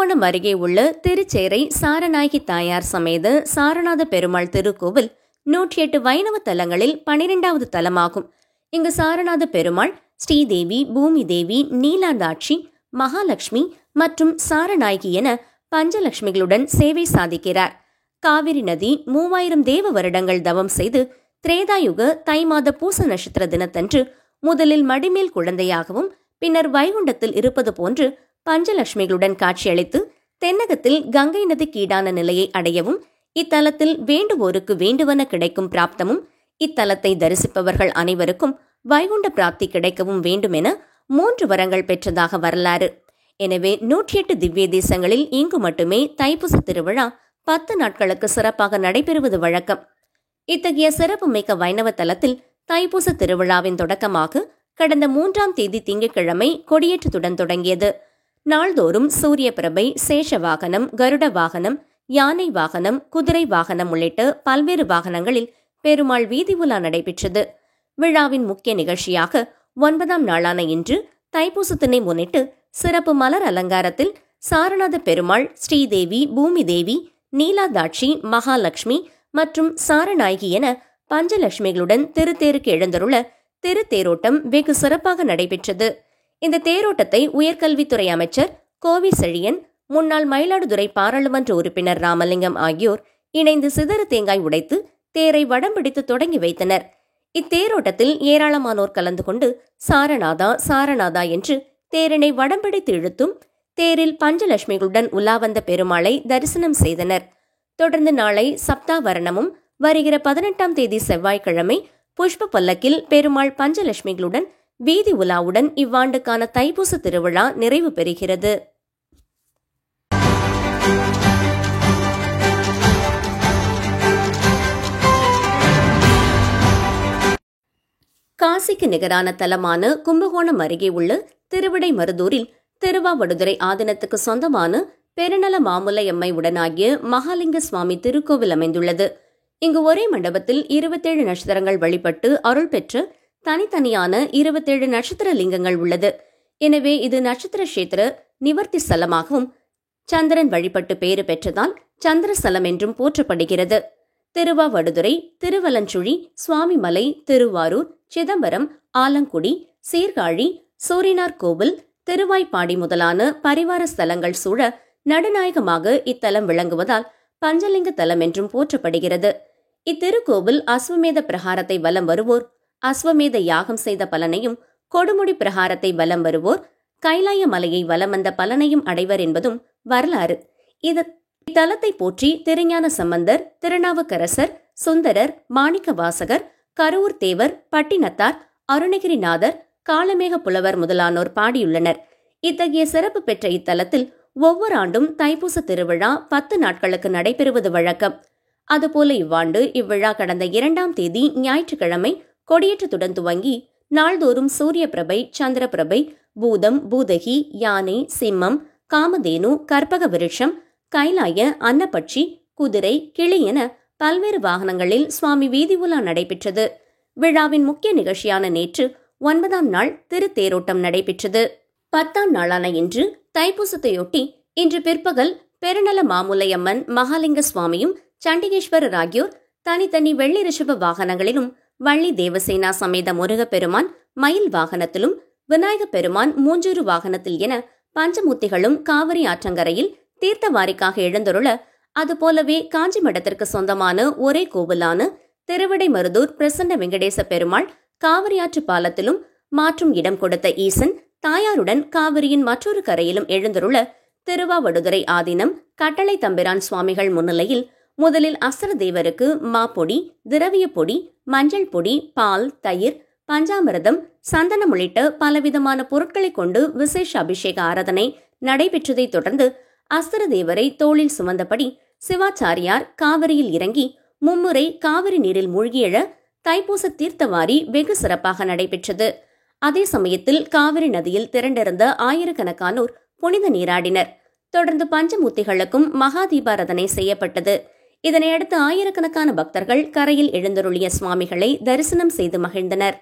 Speaker 5: கும்பகோணம் அருகே உள்ள திருச்சேரை சாரநாயகி தாயார் சமேத சாரநாத பெருமாள் திருக்கோவில் 108 வைணவ தலங்களில் 12வது தலமாகும். இங்கு சாரநாத பெருமாள் ஸ்ரீதேவி, பூமி தேவி, நீலாந்தாட்சி, மகாலட்சுமி மற்றும் சாரநாயகி என பஞ்சலட்சுமிகளுடன் சேவை சாதிக்கிறார். காவிரி நதி 3000 தேவ வருடங்கள் தவம் செய்து திரேதாயுக தை மாத பூச நட்சத்திர தினத்தன்று முதலில் மடிமேல் குழந்தையாகவும் பின்னர் வைகுண்டத்தில் இருப்பது போன்று பஞ்சலட்சுமிகளுடன் காட்சியளித்து தென்னகத்தில் கங்கை நதிக்கு ஈடான நிலையை அடையவும், இத்தலத்தில் வேண்டுவோருக்கு வேண்டுவன கிடைக்கும் பிராப்தமும், இத்தலத்தை தரிசிப்பவர்கள் அனைவருக்கும் வைகுண்ட பிராப்தி கிடைக்கவும் வேண்டும் என 3 வரங்கள் பெற்றதாக வரலாறு. எனவே 108 திவ்ய தேசங்களில் இங்கு மட்டுமே தைப்பூச திருவிழா 10 நாட்களுக்கு சிறப்பாக நடைபெறுவது வழக்கம். இத்தகைய சிறப்புமிக்க வைணவ தலத்தில் தைப்பூச திருவிழாவின் தொடக்கமாக கடந்த 3ஆம் தேதி திங்கட்கிழமை கொடியேற்றத்துடன் தொடங்கியது. நாள்தோறும் சூரிய பிரபை, சேஷ வாகனம், கருட வாகனம், யானை வாகனம், குதிரை வாகனம் உள்ளிட்ட பல்வேறு வாகனங்களில் பெருமாள் வீதி உலா நடைபெற்றது. விழாவின் முக்கிய நிகழ்ச்சியாக 9ஆம் நாளான இன்று தைப்பூசத்தினை முன்னிட்டு சிறப்பு மலர் அலங்காரத்தில் சாரநாத பெருமாள், ஸ்ரீதேவி, பூமி தேவி, நீலாதாட்சி, மகாலட்சுமி மற்றும் சாரநாயகி என பஞ்சலட்சுமிகளுடன் திருத்தேருக்கு எழுந்தருள திருத்தேரோட்டம் வெகு சிறப்பாக நடைபெற்றது. இந்த தேரோட்டத்தை உயர்கல்வித்துறை அமைச்சர் கோவி செழியன், முன்னாள் மயிலாடுதுறை பாராளுமன்ற உறுப்பினர் ராமலிங்கம் ஆகியோர் இணைந்து சிதறு தேங்காய் உடைத்து தேரை வடம் பிடித்து தொடங்கி வைத்தனர். இத்தேரோட்டத்தில் ஏராளமானோர் கலந்து கொண்டு சாரநாதா சாரநாதா என்று தேரினை வடம் பிடித்து இழுத்தும் தேரில் பஞ்சலட்சுமிகளுடன் உலா வந்த பெருமாளை தரிசனம் செய்தனர். தொடர்ந்து நாளை சப்தாவரணமும், வருகிற 18ஆம் தேதி செவ்வாய்க்கிழமை புஷ்ப பல்லக்கில் பெருமாள் பஞ்சலட்சுமிகளுடன் வீதி உலாவுடன் இவ்வாண்டுக்கான தைப்பூச திருவிழா நிறைவு பெறுகிறது. காசிக்கு நிகரான தலமான கும்பகோணம் அருகே உள்ள திருவிடைமருதூரில் திருவாவடுதுறை ஆதீனத்துக்கு சொந்தமான பெருநல மாமுலை அம்மை உடனாகிய மகாலிங்க சுவாமி திருக்கோவில் அமைந்துள்ளது. இங்கு ஒரே மண்டபத்தில் 27 நட்சத்திரங்கள் வழிபட்டு அருள் பெற்ற தனித்தனியான 27 நட்சத்திர லிங்கங்கள் உள்ளது. எனவே இது நட்சத்திர கஷேத்திர நிவர்த்தி ஸ்தலமாகவும் சந்திரன் வழிபட்டு பேறு பெற்றதால் சந்திரஸ்தலம் என்றும் போற்றப்படுகிறது. திருவாவடுதுறை, திருவலஞ்சுழி, சுவாமிமலை, திருவாரூர், சிதம்பரம், ஆலங்குடி, சீர்காழி, சூரினார் கோவில், திருவாய்ப்பாடி முதலான பரிவார ஸ்தலங்கள் சூழ நடுநாயகமாக இத்தலம் விளங்குவதால் பஞ்சலிங்க தலம் என்றும் போற்றப்படுகிறது. இத்திருக்கோவில் அஸ்வமேத பிரகாரத்தை வலம் வருவோர் அஸ்வமேத யாகம் செய்த பலனையும், கொடுமுடி பிரகாரத்தை வலம் வருவோர் கைலாய மலையை வலம் வந்த பலனையும் அடைவர் என்பதும் வரலாறு. இத்தலத்தை போற்றி திருஞான சம்பந்தர், திருநாவுக்கரசர், சுந்தரர், மாணிக்க வாசகர், கரூர் தேவர், பட்டினத்தார், அருணகிரிநாதர், காளமேக புலவர் முதலானோர் பாடியுள்ளனர். இத்தகைய சிறப்பு பெற்ற இத்தலத்தில் ஒவ்வொரு ஆண்டும் தைப்பூச திருவிழா 10 நாட்களுக்கு நடைபெறுவது வழக்கம். அதுபோல இவ்வாண்டு இவ்விழா கடந்த 2ஆம் தேதி ஞாயிற்றுக்கிழமை கொடியேற்றத்துடன் துவங்கி நாள்தோறும் சூரிய பிரபை, சந்திர பிரபை, பூதம், பூதகி, யானை, சிம்மம், காமதேனு, கற்பக விருட்சம், கைலாய, அன்னப்பட்சி, குதிரை, கிளி என பல்வேறு வாகனங்களில் சுவாமி வீதி உலா நடைபெற்றது. விழாவின் முக்கிய நிகழ்ச்சியான நேற்று 9ஆம் நாள் திருத்தேரோட்டம் நடைபெற்றது. 10ஆம் நாளான இன்று தைப்பூசத்தையொட்டி இன்று பிற்பகல் பெருநல மாமுலையம்மன், மகாலிங்க சுவாமியும் சண்டிகேஸ்வரர் ஆகியோர் தனித்தனி வெள்ளி ரிஷப வாகனங்களிலும், வள்ளி தேவசேனா சமேத முருகப்பெருமான் மயில் வாகனத்திலும், விநாயக பெருமான் மூஞ்சூறு வாகனத்தில் என பஞ்சமூர்த்திகளும் காவிரி ஆற்றங்கரையில் தீர்த்தவாரிக்காக எழுந்தருள, அதுபோலவே காஞ்சி மடத்திற்கு சொந்தமான ஒரே கோவிலான திருவிடைமருதூர் பிரசன்ன வெங்கடேச பெருமாள் காவிரி ஆற்று பாலத்திலும் மாற்றும் இடம் கொடுத்த ஈசன் தாயாருடன் காவிரியின் மற்றொரு கரையிலும் எழுந்தருள, திருவாவடுதுறை ஆதீனம் கட்டளை தம்பிரான் சுவாமிகள் முன்னிலையில் முதலில் அஸ்திர தேவருக்கு மாப்பொடி, திரவிய பொடி, மஞ்சள் பொடி, பால், தயிர், பஞ்சாமிரதம், சந்தனம் உள்ளிட்ட பலவிதமான பொருட்களை கொண்டு விசேஷ அபிஷேக ஆராதனை நடைபெற்றதை தொடர்ந்து அஸ்திர தேவரை தோளில் சுமந்தபடி சிவாச்சாரியார் காவிரியில் இறங்கி மும்முறை காவிரி நீரில் மூழ்கியெழ தைப்பூச தீர்த்தவாரி வெகு சிறப்பாக நடைபெற்றது. அதே சமயத்தில் காவிரி நதியில் திரண்டிருந்த ஆயிரக்கணக்கானோர் புனித நீராடினர். தொடர்ந்து பஞ்சமூர்த்திகளுக்கும் மகா தீபாராதனை செய்யப்பட்டது. இதனையடுத்து ஆயிரக்கணக்கான பக்தர்கள் கரையில் எழுந்தருளிய சுவாமிகளை தரிசனம் செய்து மகிழ்ந்தனர்.